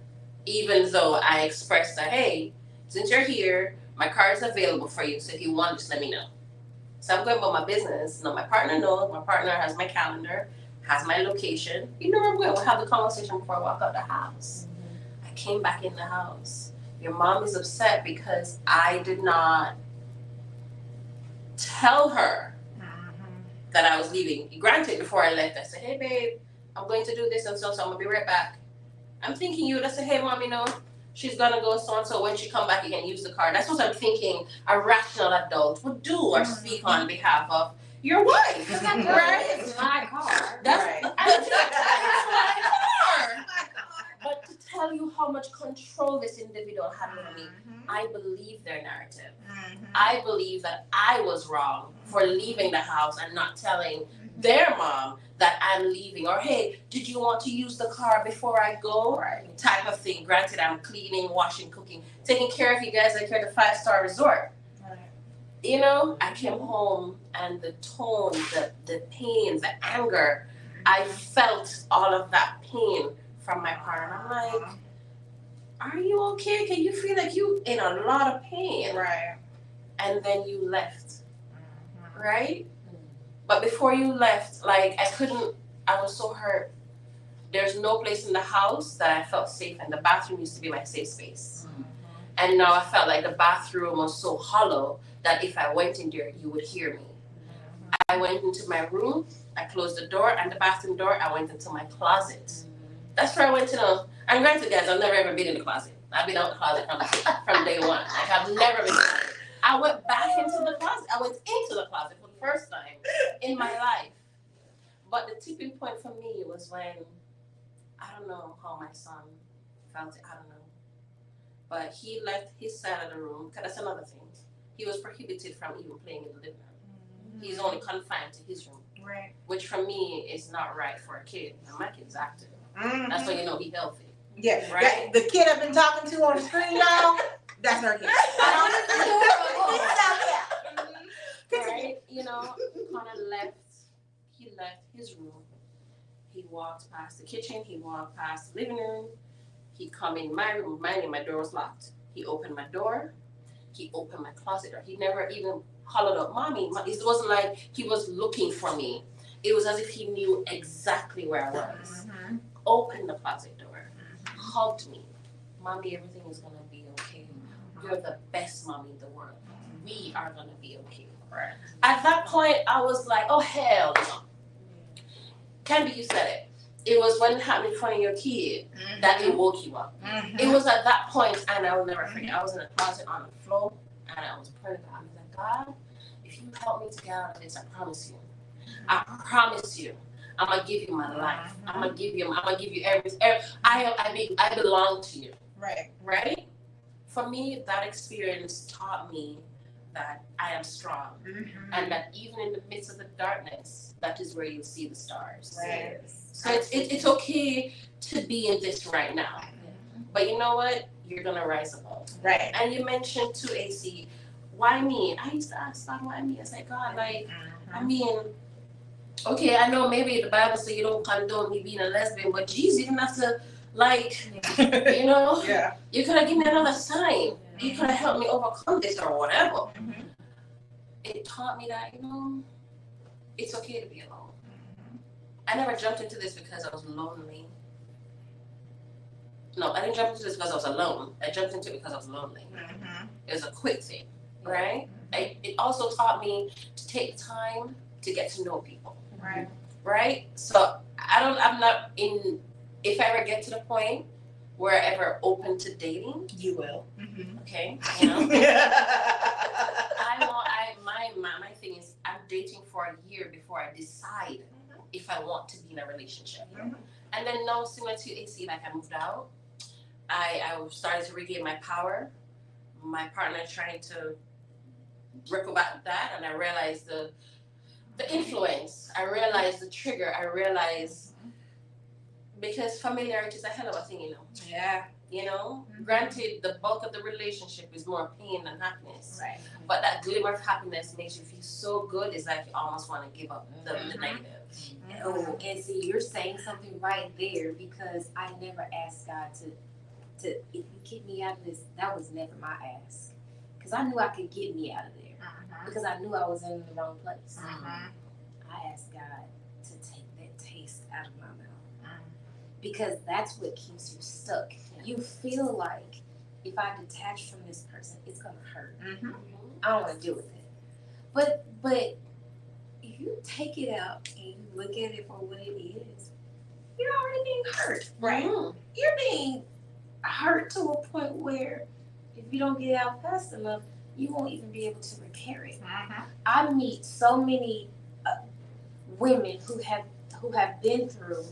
even though I expressed that, hey, since you're here, my car is available for you, so if you want, just let me know. So I'm going about my business. No, my partner knows. My partner has my calendar, has my location. You know where I'm going. We'll have the conversation before I walk out the house. I came back in the house. Your mom is upset because I did not tell her that I was leaving. Granted, before I left, I said, hey, babe, I'm going to do this and so I'm going to be right back. I'm thinking you would have said, hey, mom, you know, she's going to go so-and-so. When she come back, you can use the car. That's what I'm thinking a rational adult would do or speak on behalf of your wife. Right? It's my car. That's Right. my car. But to tell you how much control this individual had over me, I believe their narrative. I believe that I was wrong for leaving the house and not telling their mom that I'm leaving, or hey, did you want to use the car before I go? Right. Type of thing. Granted, I'm cleaning, washing, cooking, taking care of you guys like you're the 5-star resort. Right. You know, I came home and the tone, the pain, the anger, I felt all of that pain from my partner. I'm like, are you okay? Can you feel like you in a lot of pain? Right. And then you left, right? But before you left, like I was so hurt. There's no place in the house that I felt safe, and the bathroom used to be my safe space. And now I felt like the bathroom was so hollow that if I went in there, you would hear me. I went into my room, I closed the door, and the bathroom door, I went into my closet. That's where I went to know. And granted, guys, I've never ever been in the closet. I've been out the closet from day one. Like, I've never been. I went back into the closet. I went into the closet for the first time in my life. But the tipping point for me was when, I don't know how my son felt it, I don't know. But he left his side of the room, because that's another thing. He was prohibited from even playing in the living room. He's only confined to his room. Right. Which for me is not right for a kid. And my kid's active. That's when you know he healthy. Yeah, Right. the kid I've been talking to on the screen, y'all, that's her kid. Right? You know, Connor left. He left his room. He walked past the kitchen. He walked past the living room. He come in my room. My door was locked. He opened my door. He opened my closet door. He never even hollered up, "Mommy." It wasn't like he was looking for me. It was as if he knew exactly where I was. Opened the closet door, hugged me. "Mommy, everything is gonna be okay. You're the best mommy in the world. We are gonna be okay." Right. At that point, I was like, "Oh hell no!" Canby, you said it. It was when it happened in front of your kid that it woke you up. It was at that point, and I will never forget. I was in a closet on the floor, and I was praying to God. I was like, "God, if you help me to get out of this, I promise you, I'm gonna give you my life. I'm gonna give you everything. I belong to you." Right. Right? For me, that experience taught me that I am strong, and that even in the midst of the darkness, that is where you see the stars. Right. So it's okay to be in this right now, but you know what? You're gonna rise above. Right. And you mentioned too, AC, why me? I used to ask God, why me? I said, God, like, I mean, okay, I know maybe the Bible says you don't condone me being a lesbian, but geez, you didn't have to, like, you know, Yeah. you could have given me another sign. You could have helped me overcome this or whatever. It taught me that, you know, it's okay to be alone. I never jumped into this because I was lonely. No, I didn't jump into this because I was alone. I jumped into it because I was lonely. It was a quick thing, right? It also taught me to take time to get to know people. Right. Right? So I'm not in, if I ever get to the point where I ever open to dating, You will. okay, you know, my thing is I'm dating for a year before I decide if I want to be in a relationship. And then now, similar to AC, like I moved out, I started to regain my power. My partner trying to recover that, and I realized the influence. I realized the trigger. I realized because familiarity is a hell of a thing, you know. Yeah. You know, granted, the bulk of the relationship is more pain than happiness. Right. But that glimmer of happiness makes you feel so good. It's like you almost want to give up the negative. Oh, and see, you're saying something right there because I never asked God to if you get me out of this, that was never my ask. Because I knew I could get me out of there. Because I knew I was in the wrong place. I asked God to take that taste out of my mouth. Because that's what keeps you stuck. You feel like if I detach from this person, it's gonna hurt. I don't want to deal with it. But if you take it out and you look at it for what it is, you're already being hurt. Right. You're being hurt to a point where if you don't get out fast enough, you won't even be able to repair it. I meet so many women who have been through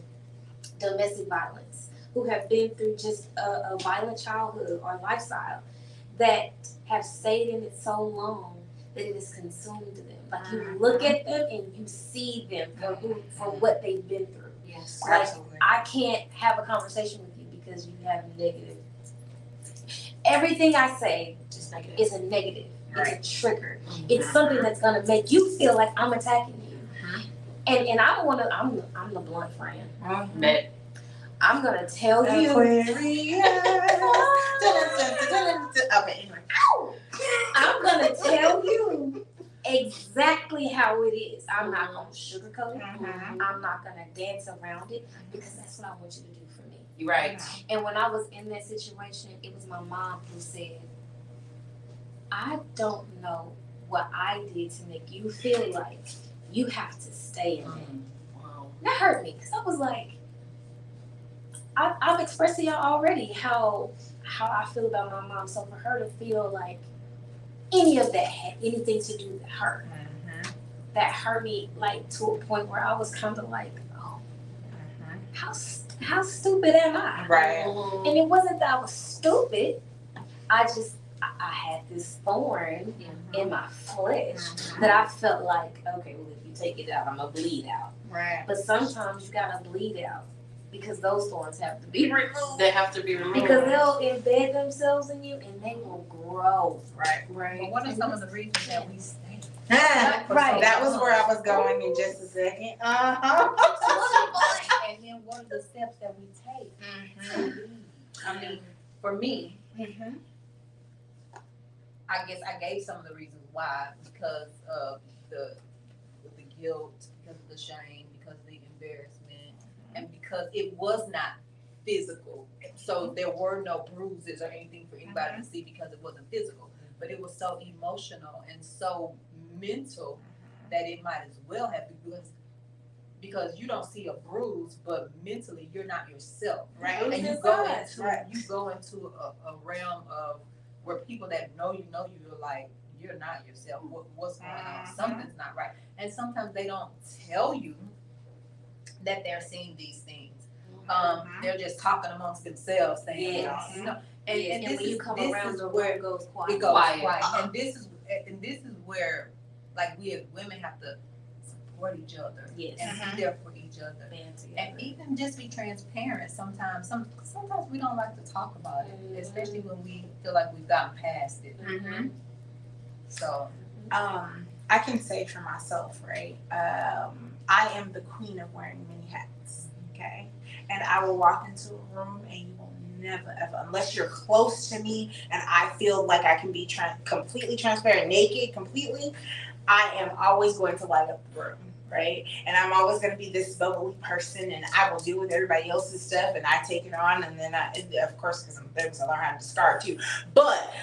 domestic violence, who have been through just a violent childhood or lifestyle, that have stayed in it so long that it is consumed them. Like you look at them and you see them for what they've been through. Yes. Like Absolutely. I can't have a conversation with you because you have negative. Everything I say Just negative. is a negative. Right. It's a trigger. It's something that's gonna make you feel like I'm attacking you. And I don't wanna. I'm the blunt friend. But I'm gonna tell you. Aquarius. Okay, anyway. I'm gonna tell you exactly how it is. I'm not gonna sugarcoat it. I'm not gonna dance around it because that's what I want you to do for me. you're right. And when I was in that situation, it was my mom who said, I don't know what I did to make you feel like you have to stay in it. Wow. That hurt me because I was like, I've expressed to y'all already how I feel about my mom. So for her to feel like any of that had anything to do with her, that hurt me like to a point where I was kind of like, oh, how stupid am I? Right. And it wasn't that I was stupid. I had this thorn in my flesh that I felt like, okay, well, if you take it out, I'm gonna bleed out. Right. But sometimes you gotta bleed out because those thorns have to be removed. They have to be removed. Because they'll embed themselves in you and they will grow. Right. But what are some of the reasons that we stay? Right. That was where I was going in just a second. And then what are the steps that we take? Mhm. I mean, for me, Mhm. I guess I gave some of the reasons why, because of the guilt, because of the shame, because of the embarrassment, and because it was not physical. So there were no bruises or anything for anybody to see because it wasn't physical. But it was so emotional and so mental that it might as well have been, because you don't see a bruise, but mentally you're not yourself. Right. And you It's go us, into right. a realm of where people that know you're like, you're not yourself. What's going on? Mhm. Something's not right. And sometimes they don't tell you that they're seeing these things. Mhm. They're just talking amongst themselves, saying, Yes. you know, Yes, and and this when you is come this around, is the where room goes quiet. it goes Quiet. quiet. And this is where, like, we as women have to support each other Yes. and Mhm. be there for each other. Band together. And even just be transparent sometimes. Sometimes we don't like to talk about it, Mhm. especially when we feel like we've gotten past it. Mhm. So I can say for myself, right? I am the queen of wearing many hats. Okay, and I will walk into a room and you will never ever, unless you're close to me and I feel like I can be completely transparent, naked, completely. I am always going to light up the room, right? And I'm always going to be this bubbly person, and I will deal with everybody else's stuff, and I take it on, and then of course, because I'm there, I learn how to discard too. But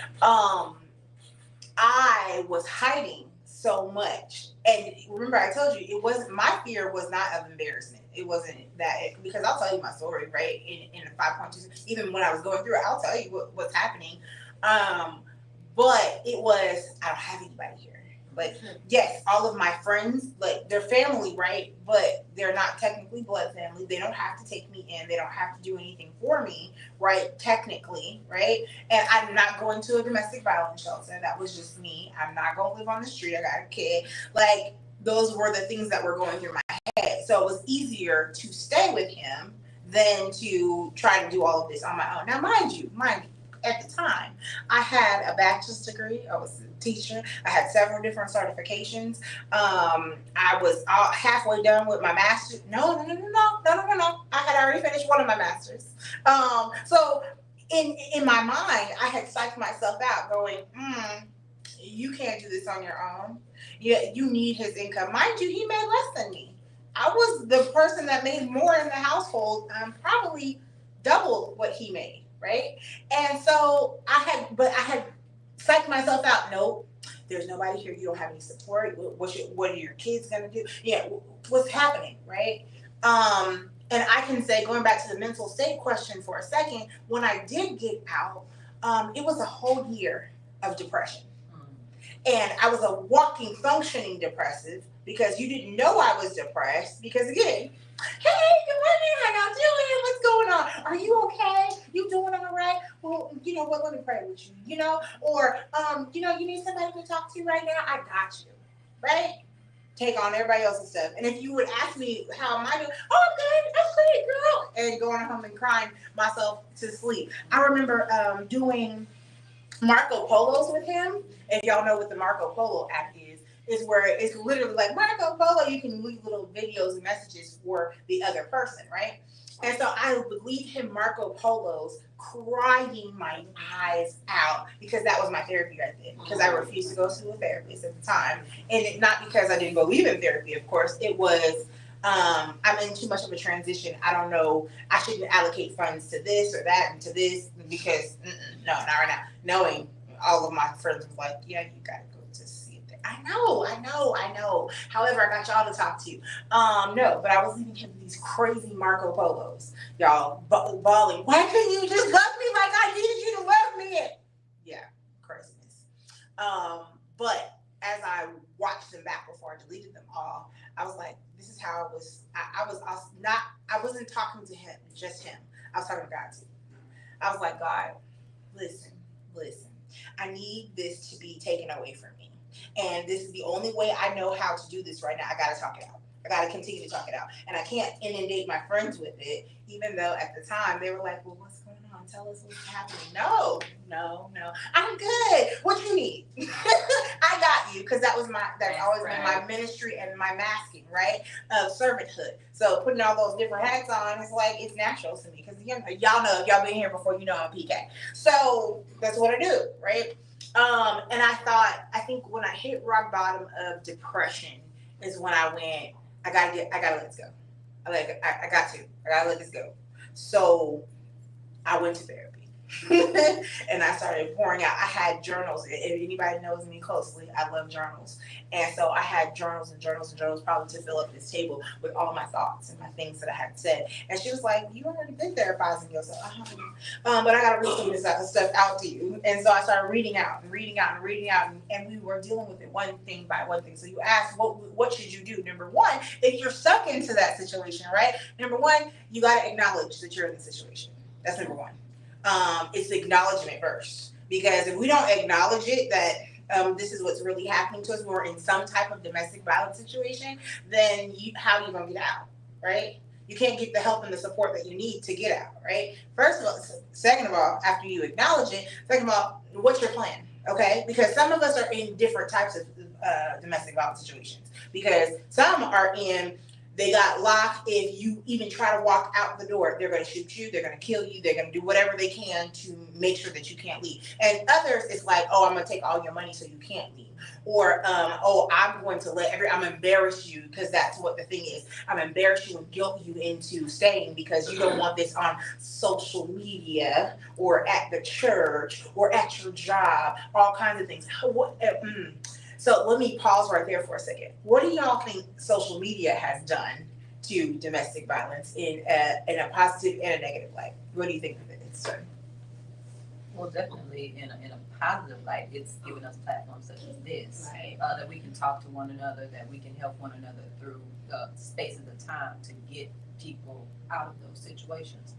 I was hiding so much, and remember, I told you it wasn't, my fear was not of embarrassment. It wasn't that, because I'll tell you my story, right? In a 5.2, even when I was going through it, I'll tell you what's happening. But it was, I don't have anybody here. Like, yes, all of my friends, like, they're family, right? But they're not technically blood family. They don't have to take me in. They don't have to do anything for me, right? Technically, right? And I'm not going to a domestic violence shelter. That was just me. I'm not going to live on the street. I got a kid. Like, those were the things that were going through my head. So it was easier to stay with him than to try to do all of this on my own. Now, mind you, at the time, I had a bachelor's degree. I was a teacher. I had several different certifications. I was halfway done with my master's. No. I had already finished one of my masters. So in my mind, I had psyched myself out going, you can't do this on your own. You need his income. Mind you, he made less than me. I was the person that made more in the household, probably double what he made. Right? And so I had psyched myself out. Nope, there's nobody here. You don't have any support. What are your kids gonna do? Yeah, what's happening, right? And I can say, going back to the mental state question for a second, when I did get out, it was a whole year of depression. And I was a walking, functioning depressive, because you didn't know I was depressed, because again, hey, good morning, how y'all doing? What's going on? Are you okay? You doing all right? Well, you know what, let me pray with you, or, you need somebody to talk to right now? I got you, right? Take on everybody else's stuff. And if you would ask me, how am I doing? Oh, I'm good, I'm great, girl. And going home and crying myself to sleep. I remember doing Marco Polos with him. If y'all know what the Marco Polo app is where it's literally like Marco Polo, you can leave little videos and messages for the other person, right? And so I would leave him Marco Polos, crying my eyes out, because that was my therapy right then, because I refused to go to a therapist at the time. And not because I didn't believe in therapy, of course. It was, I'm in too much of a transition. I don't know, I shouldn't allocate funds to this or that and to this, because no, not right now. Knowing all of my friends was like, yeah, you gotta go to see it. I know. However, I got y'all to talk to. No, but I was leaving him these crazy Marco Polos, y'all, bawling. Why couldn't you just love me like I needed you to love me? Yeah, craziness. But as I watched them back before I deleted them all, I was like, this is how I was. I wasn't talking to him, just him. I was talking to God too. I was like, God, listen. I need this to be taken away from me. And this is the only way I know how to do this right now. I got to talk it out. I gotta continue to talk it out. And I can't inundate my friends with it, even though at the time they were like, well, what's going on? Tell us what's happening. No. I'm good. What you need? I got you, because that's always been my ministry and my masking, right? Of servanthood. So putting all those different hats on, it's like, it's natural to me, because y'all know, if y'all been here before, you know I'm PK. So that's what I do, right? And I think when I hit rock bottom of depression is when I went, I gotta let this go. I gotta let this go. So I went to therapy. And I started pouring out. I had journals. If anybody knows me closely, I love journals. And so I had journals probably to fill up this table with all my thoughts and my things that I had said. And she was like, you already been therapizing yourself. But I got to read some of this stuff out to you. And so I started reading out. And we were dealing with it one thing by one thing. So you asked, what should you do? Number one, if you're stuck into that situation, right? Number one, you got to acknowledge that you're in the situation. That's number one. It's acknowledgement first, because if we don't acknowledge it, that this is what's really happening to us, we're in some type of domestic violence situation, then how are you going to get out, right? You can't get the help and the support that you need to get out, right? First of all, second of all, after you acknowledge it, second of all, what's your plan? Okay, because some of us are in different types of domestic violence situations, because some are in, they got locked. If you even try to walk out the door, they're going to shoot you. They're going to kill you. They're going to do whatever they can to make sure that you can't leave. And others, it's like, oh, I'm going to take all your money so you can't leave. Or, oh, I'm going to I'm embarrass you, because that's what the thing is. I'm embarrass you and guilt you into staying because you don't want this on social media or at the church or at your job, all kinds of things. So let me pause right there for a second. What do y'all think social media has done to domestic violence in a positive and a negative light? What do you think it's done? Well, definitely in a positive light, it's given us platforms such as this, Right. That we can talk to one another, that we can help one another through spaces of time to get people out of those situations.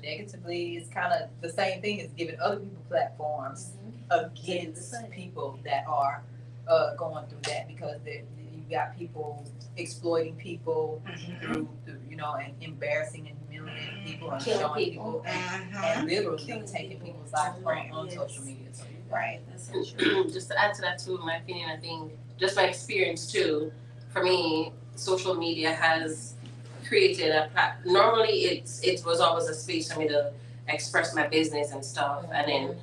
Negatively, it's kind of the same thing as giving other people platforms against people that are going through that, because you got people exploiting people through and embarrassing and humiliating people and Killing showing people. and literally taking people's lives on social media. So Right. That's so true. Just to add to that too, in my opinion, I think just my experience too, for me, social media has created normally it was always a space for me to express my business and stuff, and then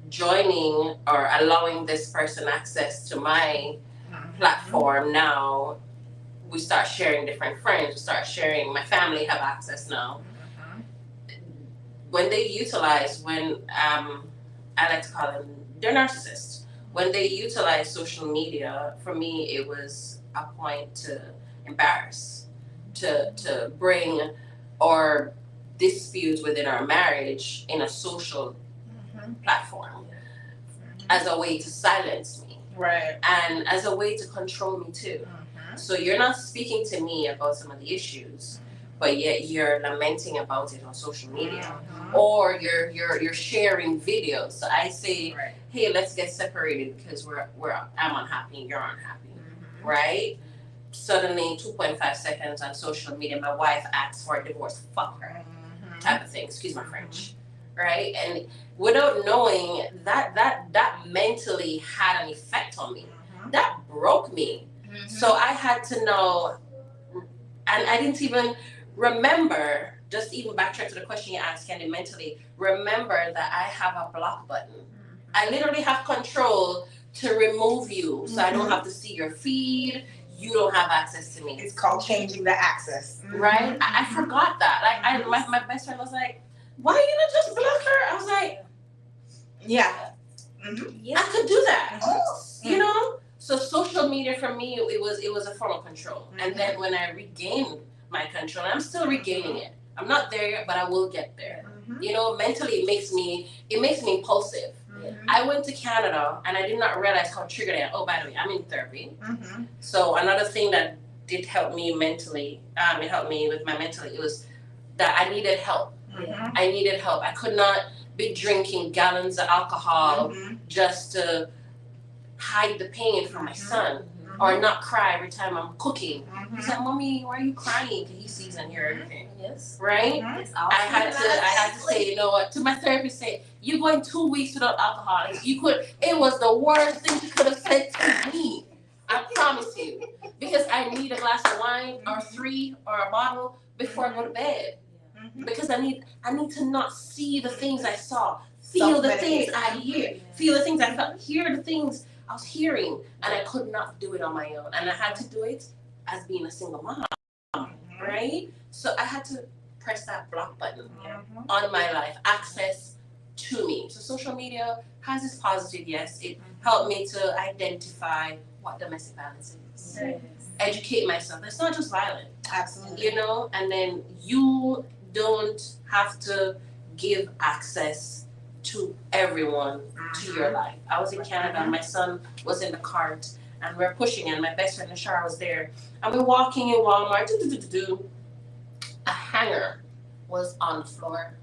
joining or allowing this person access to my platform, now we start sharing different friends, we start sharing, my family have access now. When they utilize, I like to call them, they're narcissists. When they utilize social media, for me it was a point to embarrass, to bring or dispute within our marriage in a social platform as a way to silence me, Right. and as a way to control me too. So you're not speaking to me about some of the issues, but yet you're lamenting about it on social media, or you're sharing videos. So I say, hey, let's get separated because I'm unhappy and you're unhappy, right? Suddenly 2.5 seconds on social media, my wife asks for a divorce, fuck her, type of thing, excuse my French, right? And without knowing that mentally had an effect on me, that broke me. So I had to know, and I didn't even remember, just even backtrack to the question you asked, Candy, mentally, remember that I have a block button. I literally have control to remove you, so I don't have to see your feed, you don't have access to me. It's called changing the access. Right? I forgot that. Like, my best friend was like, why you not just block her? I was like, Yeah. I could do that. You know? So social media for me, it was a form of control. And then when I regained my control, I'm still regaining it. I'm not there yet, but I will get there. You know, mentally it makes me impulsive. I went to Canada and I did not realize how triggered I am. Oh, by the way, I'm in therapy. So another thing that did help me mentally, it helped me with my mentally, it was that I needed help. I needed help. I could not be drinking gallons of alcohol just to hide the pain from my son. or not cry every time I'm cooking. Mhm. He's like, "Mommy, why are you crying?" Because he sees and hears everything, Yes. right? Mhm. It's all I had to say, you know what? To my therapist, say, "You going 2 weeks without alcohol? You could. It was the worst thing you could have said to me. I promise you, because I need a glass of wine or 3 or a bottle before I go to bed. Mhm. Because I need to not see the things I saw, feel the things I hear, feel the things I felt, hear the things I was hearing, and I could not do it on my own, and I had to do it as being a single mom, right? So I had to press that block button Mhm. on my life, access to me. So social media has its positive, yes. It helped me to identify what domestic violence is, Yes. educate myself. It's not just violent, Absolutely. you know, and then you don't have to give access to everyone to your life. I was in Canada and my son was in the cart and we're pushing and my best friend Nashara was there and we're walking in Walmart, a hanger was on the floor.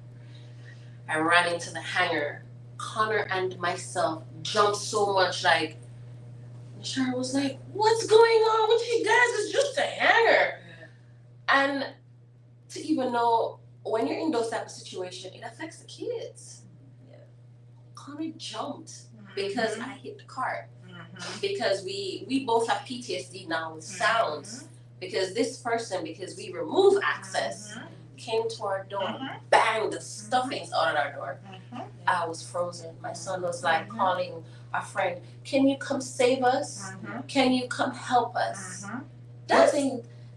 I ran into the hanger. Connor and myself jumped so much, like Nashara was like, "What's going on with you guys? It's just a hanger." And to even know when you're in those type of situations, it affects the kids. Yeah. Connor jumped because I hit the cart. Mhm. Because we both have PTSD now with sounds. Because this person, because we remove access, came to our door, banged the stuffings out of our door. Mhm. I was frozen. My son was like calling our friend, "Can you come save us? Mhm. Can you come help us?" Mhm. That's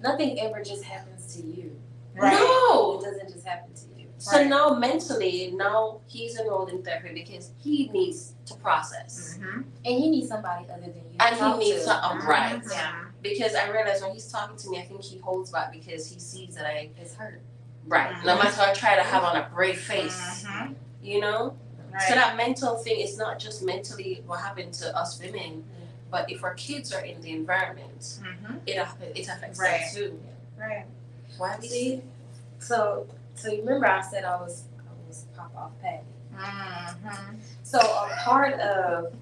Nothing ever just happens to you. Right. no. It doesn't just happen to you. So Right. now mentally, now he's enrolled in therapy because he needs to process. Mhm. And he needs somebody other than you. And to talk he needs to. to right. Yeah. Because I realize when he's talking to me, I think he holds back because he sees that I It's hurt. right. No matter how I try to have on a brave face, Mhm. you know. Right. So that mental thing is not just mentally what happened to us women, but if our kids are in the environment, Mhm. it affects Right. them too. Right. Why we See, so you remember I said I was pop off Patty. Mhm. So a part of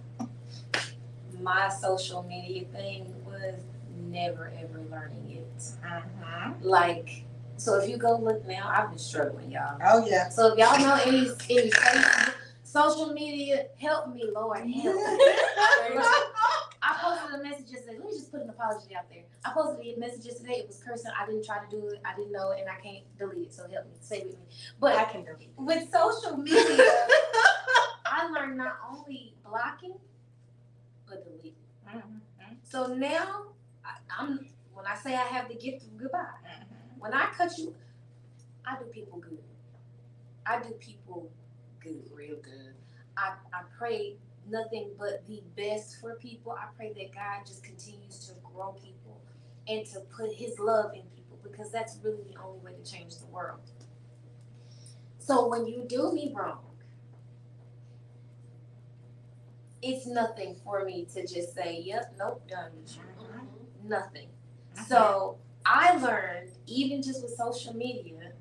my social media thing was never ever learning it. Mhm. Like, so if you go look now, I've been struggling, y'all. Oh yeah. So if y'all know any social media, help me, Lord, help. I posted a message yesterday. Let me just put an apology out there. I posted a message yesterday. It was cursing. I didn't try to do it. I didn't know it, and I can't delete it. So help me. Say with me. But I can delete. with social media, I learned not only blocking, but deleting. Mhm. So now, I'm when I say I have the gift of goodbye, Mhm. when I cut you, I do people good. I do people good. real good. I pray nothing but the best for people. I pray that God just continues to grow people and to put his love in people, because that's really the only way to change the world. So when you do me wrong, it's nothing for me to just say, yep, nope, done with you. Mm-hmm. Nothing. So I learned, even just with social media,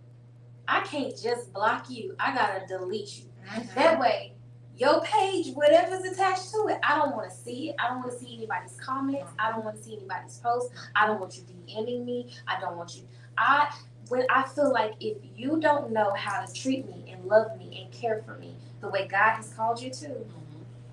I can't just block you. I gotta delete you. Mhm. That way, your page, whatever's attached to it, I don't want to see it. I don't want to see anybody's comments. I don't want to see anybody's posts. I don't want you DMing me. I don't want you. When I feel like if you don't know how to treat me and love me and care for me the way God has called you to,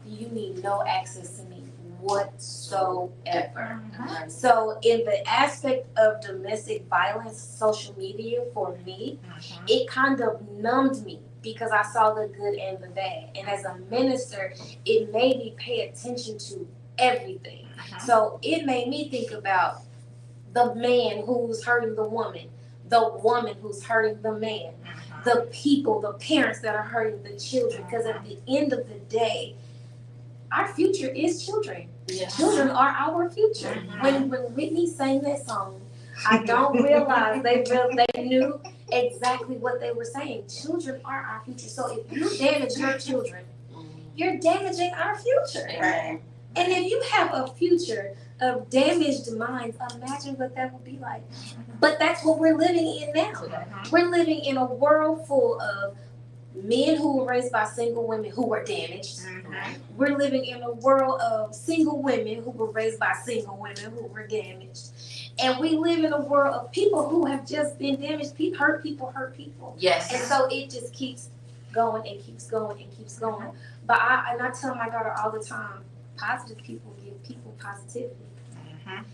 you need no access to me whatsoever. Mhm. So in the aspect of domestic violence, social media for me, Mhm. it kind of numbed me because I saw the good and the bad. And as a minister, it made me pay attention to everything. Mhm. So it made me think about the man who's hurting the woman who's hurting the man, Mhm. the people, the parents that are hurting the children. Because at the end of the day, our future is children. Yes. Children are our future. Mhm. When Whitney sang that song, I don't realize they knew exactly what they were saying. Children are our future. So if you damage your children, you're damaging our future. Right. And if you have a future of damaged minds, imagine what that would be like. But that's what we're living in now. Mhm. We're living in a world full of men who were raised by single women who were damaged. Mhm. We're living in a world of single women who were raised by single women who were damaged. And we live in a world of people who have just been damaged. Hurt people hurt people. Yes. And so it just keeps going and keeps going and keeps going. But I tell my daughter all the time, positive people give people positivity. Mhm.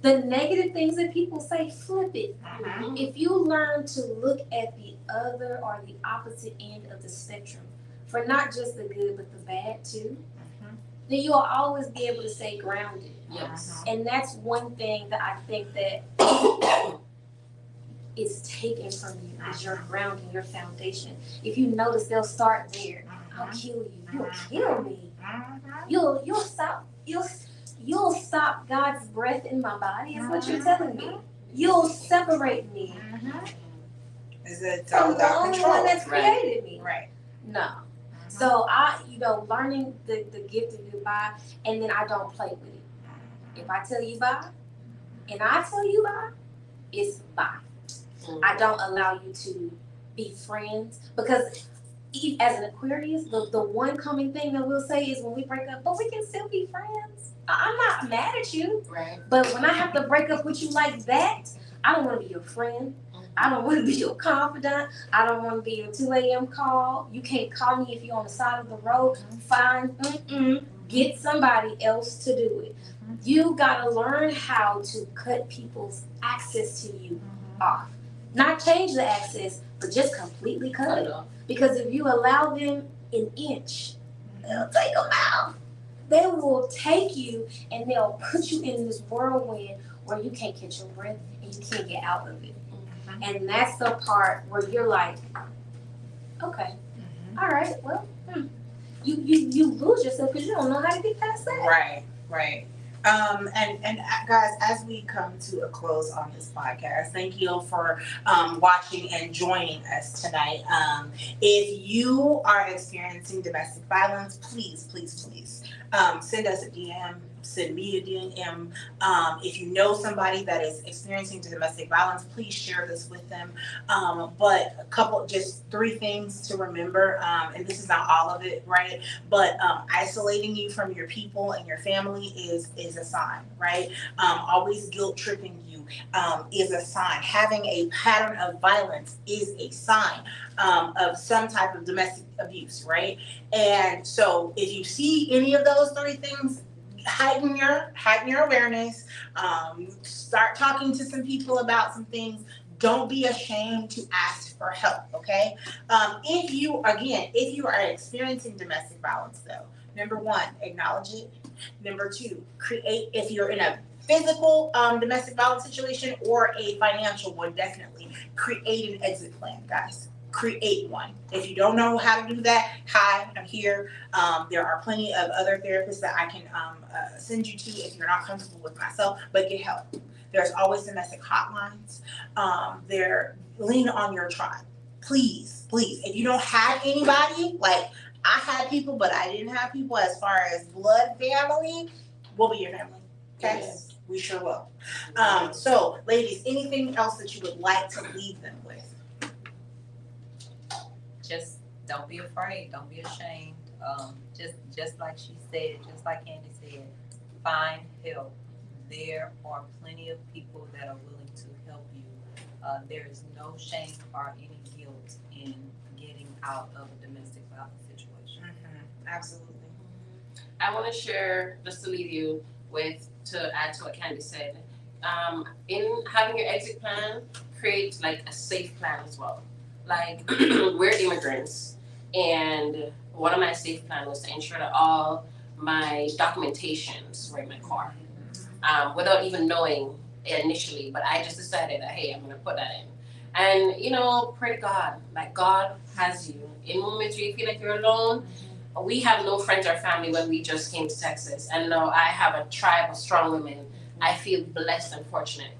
The negative things that people say, flip it. Mhm. If you learn to look at the other or the opposite end of the spectrum, for not just the good but the bad too, then you'll always be able to stay grounded. Yes. And that's one thing that I think that is taken from you is your grounding, your foundation. If you notice, they'll start there. I'll kill you. You'll kill me. You'll stop God's breath in my body. Is what you're telling me. You'll separate me It's all from the about only control. one that's created me. Right. No. So learning the gift of goodbye, and then I don't play with it. If I tell you bye, and I tell you bye, it's bye. I don't allow you to be friends because as an Aquarius, the one common thing that we'll say is when we break up, but we can still be friends. I'm not mad at you, Right. but when I have to break up with you like that, I don't want to be your friend. I don't want to be your confidant. I don't want to be your 2 a.m. call. You can't call me if you're on the side of the road. Fine. Get somebody else to do it. You got to learn how to cut people's access to you off. Not change the access, but just completely cut it off. Because if you allow them an inch, they'll take a mile. They will take you and they'll put you in this whirlwind where you can't catch your breath and you can't get out of it. And that's the part where you're like, okay, all right, well, you lose yourself because you don't know how to get past that. Right. And guys, as we come to a close on this podcast, thank you for watching and joining us tonight. If you are experiencing domestic violence, please send us a DM. Send me a DM. If you know somebody that is experiencing domestic violence, please share this with them. But just 3 things to remember, and this is not all of it, right? But isolating you from your people and your family is a sign, right? Always guilt tripping you is a sign. Having a pattern of violence is a sign of some type of domestic abuse, right? And so if you see any of those 3 things, heighten your awareness. Start talking to some people about some things. Don't be ashamed to ask for help. Okay. If you are experiencing domestic violence, though, number 1, acknowledge it. Number 2, if you're in a physical domestic violence situation or a financial one, definitely create an exit plan, guys. Create one. If you don't know how to do that, hi, I'm here. There are plenty of other therapists that I can send you to if you're not comfortable with myself, but get help. There's always domestic hotlines. Lean on your tribe. Please. If you don't have anybody, like I had people, but I didn't have people as far as blood family, we'll be your family. Okay? Yes. We sure will. So, ladies, anything else that you would like to leave them with? Just don't be afraid, don't be ashamed. Just like she said, just like Candy said, find help. There are plenty of people that are willing to help you. There is no shame or any guilt in getting out of a domestic violence situation. Absolutely. I want to share, just to leave you with, to add to what Candy said. In having your exit plan, create like a safe plan as well. Like we're immigrants, and one of my safe plans was to ensure that all my documentations were in my car, without even knowing initially. But I just decided that hey, I'm gonna put that in, and pray to God, like God has you. In moments where you feel like you're alone, we have no friends or family when we just came to Texas, and now I have a tribe of strong women. I feel blessed and fortunate.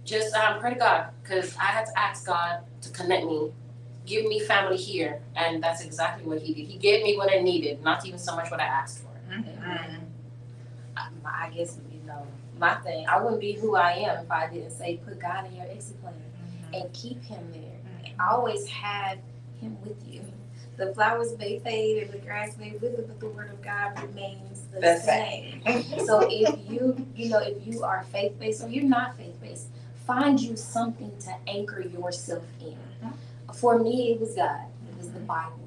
Just pray to God, because I had to ask God to connect me, give me family here, and that's exactly what He did. He gave me what I needed, not even so much what I asked for. I guess my thing. I wouldn't be who I am if I didn't say put God in your exit plan and keep Him there. And always have him with you. The flowers may fade and the grass may wither, but the word of God remains the The same. So if if you are faith-based or you're not faith-based, find you something to anchor yourself in. For me, it was God. It was the Bible.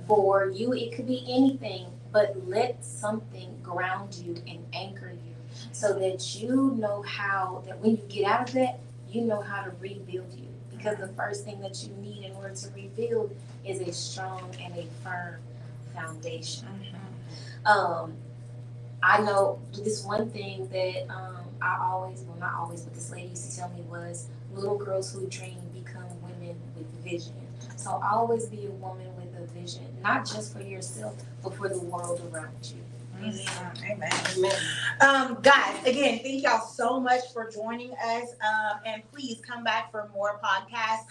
For you, it could be anything, but let something ground you and anchor you so that you know how, that when you get out of that, you know how to rebuild you. Because the first thing that you need in order to rebuild is a strong and a firm foundation. I know this one thing that I always, well not always, but this lady used to tell me was little girls who dream become women with vision. So always be a woman with a vision, not just for yourself, but for the world around you. Amen. Guys, again, thank y'all so much for joining us. And please come back for more podcasts,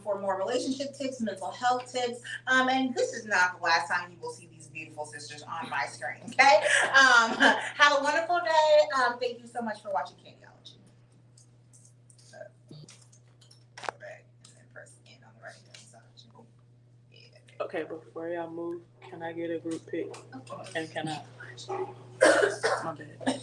for more relationship tips, mental health tips. And this is not the last time you will see these beautiful sisters on my screen. Okay. Have a wonderful day. Thank you so much for watching Candyology. Right, and then press in on the right hand side. Yeah. Okay, before y'all move, can I get a group pic? And can I? My bad.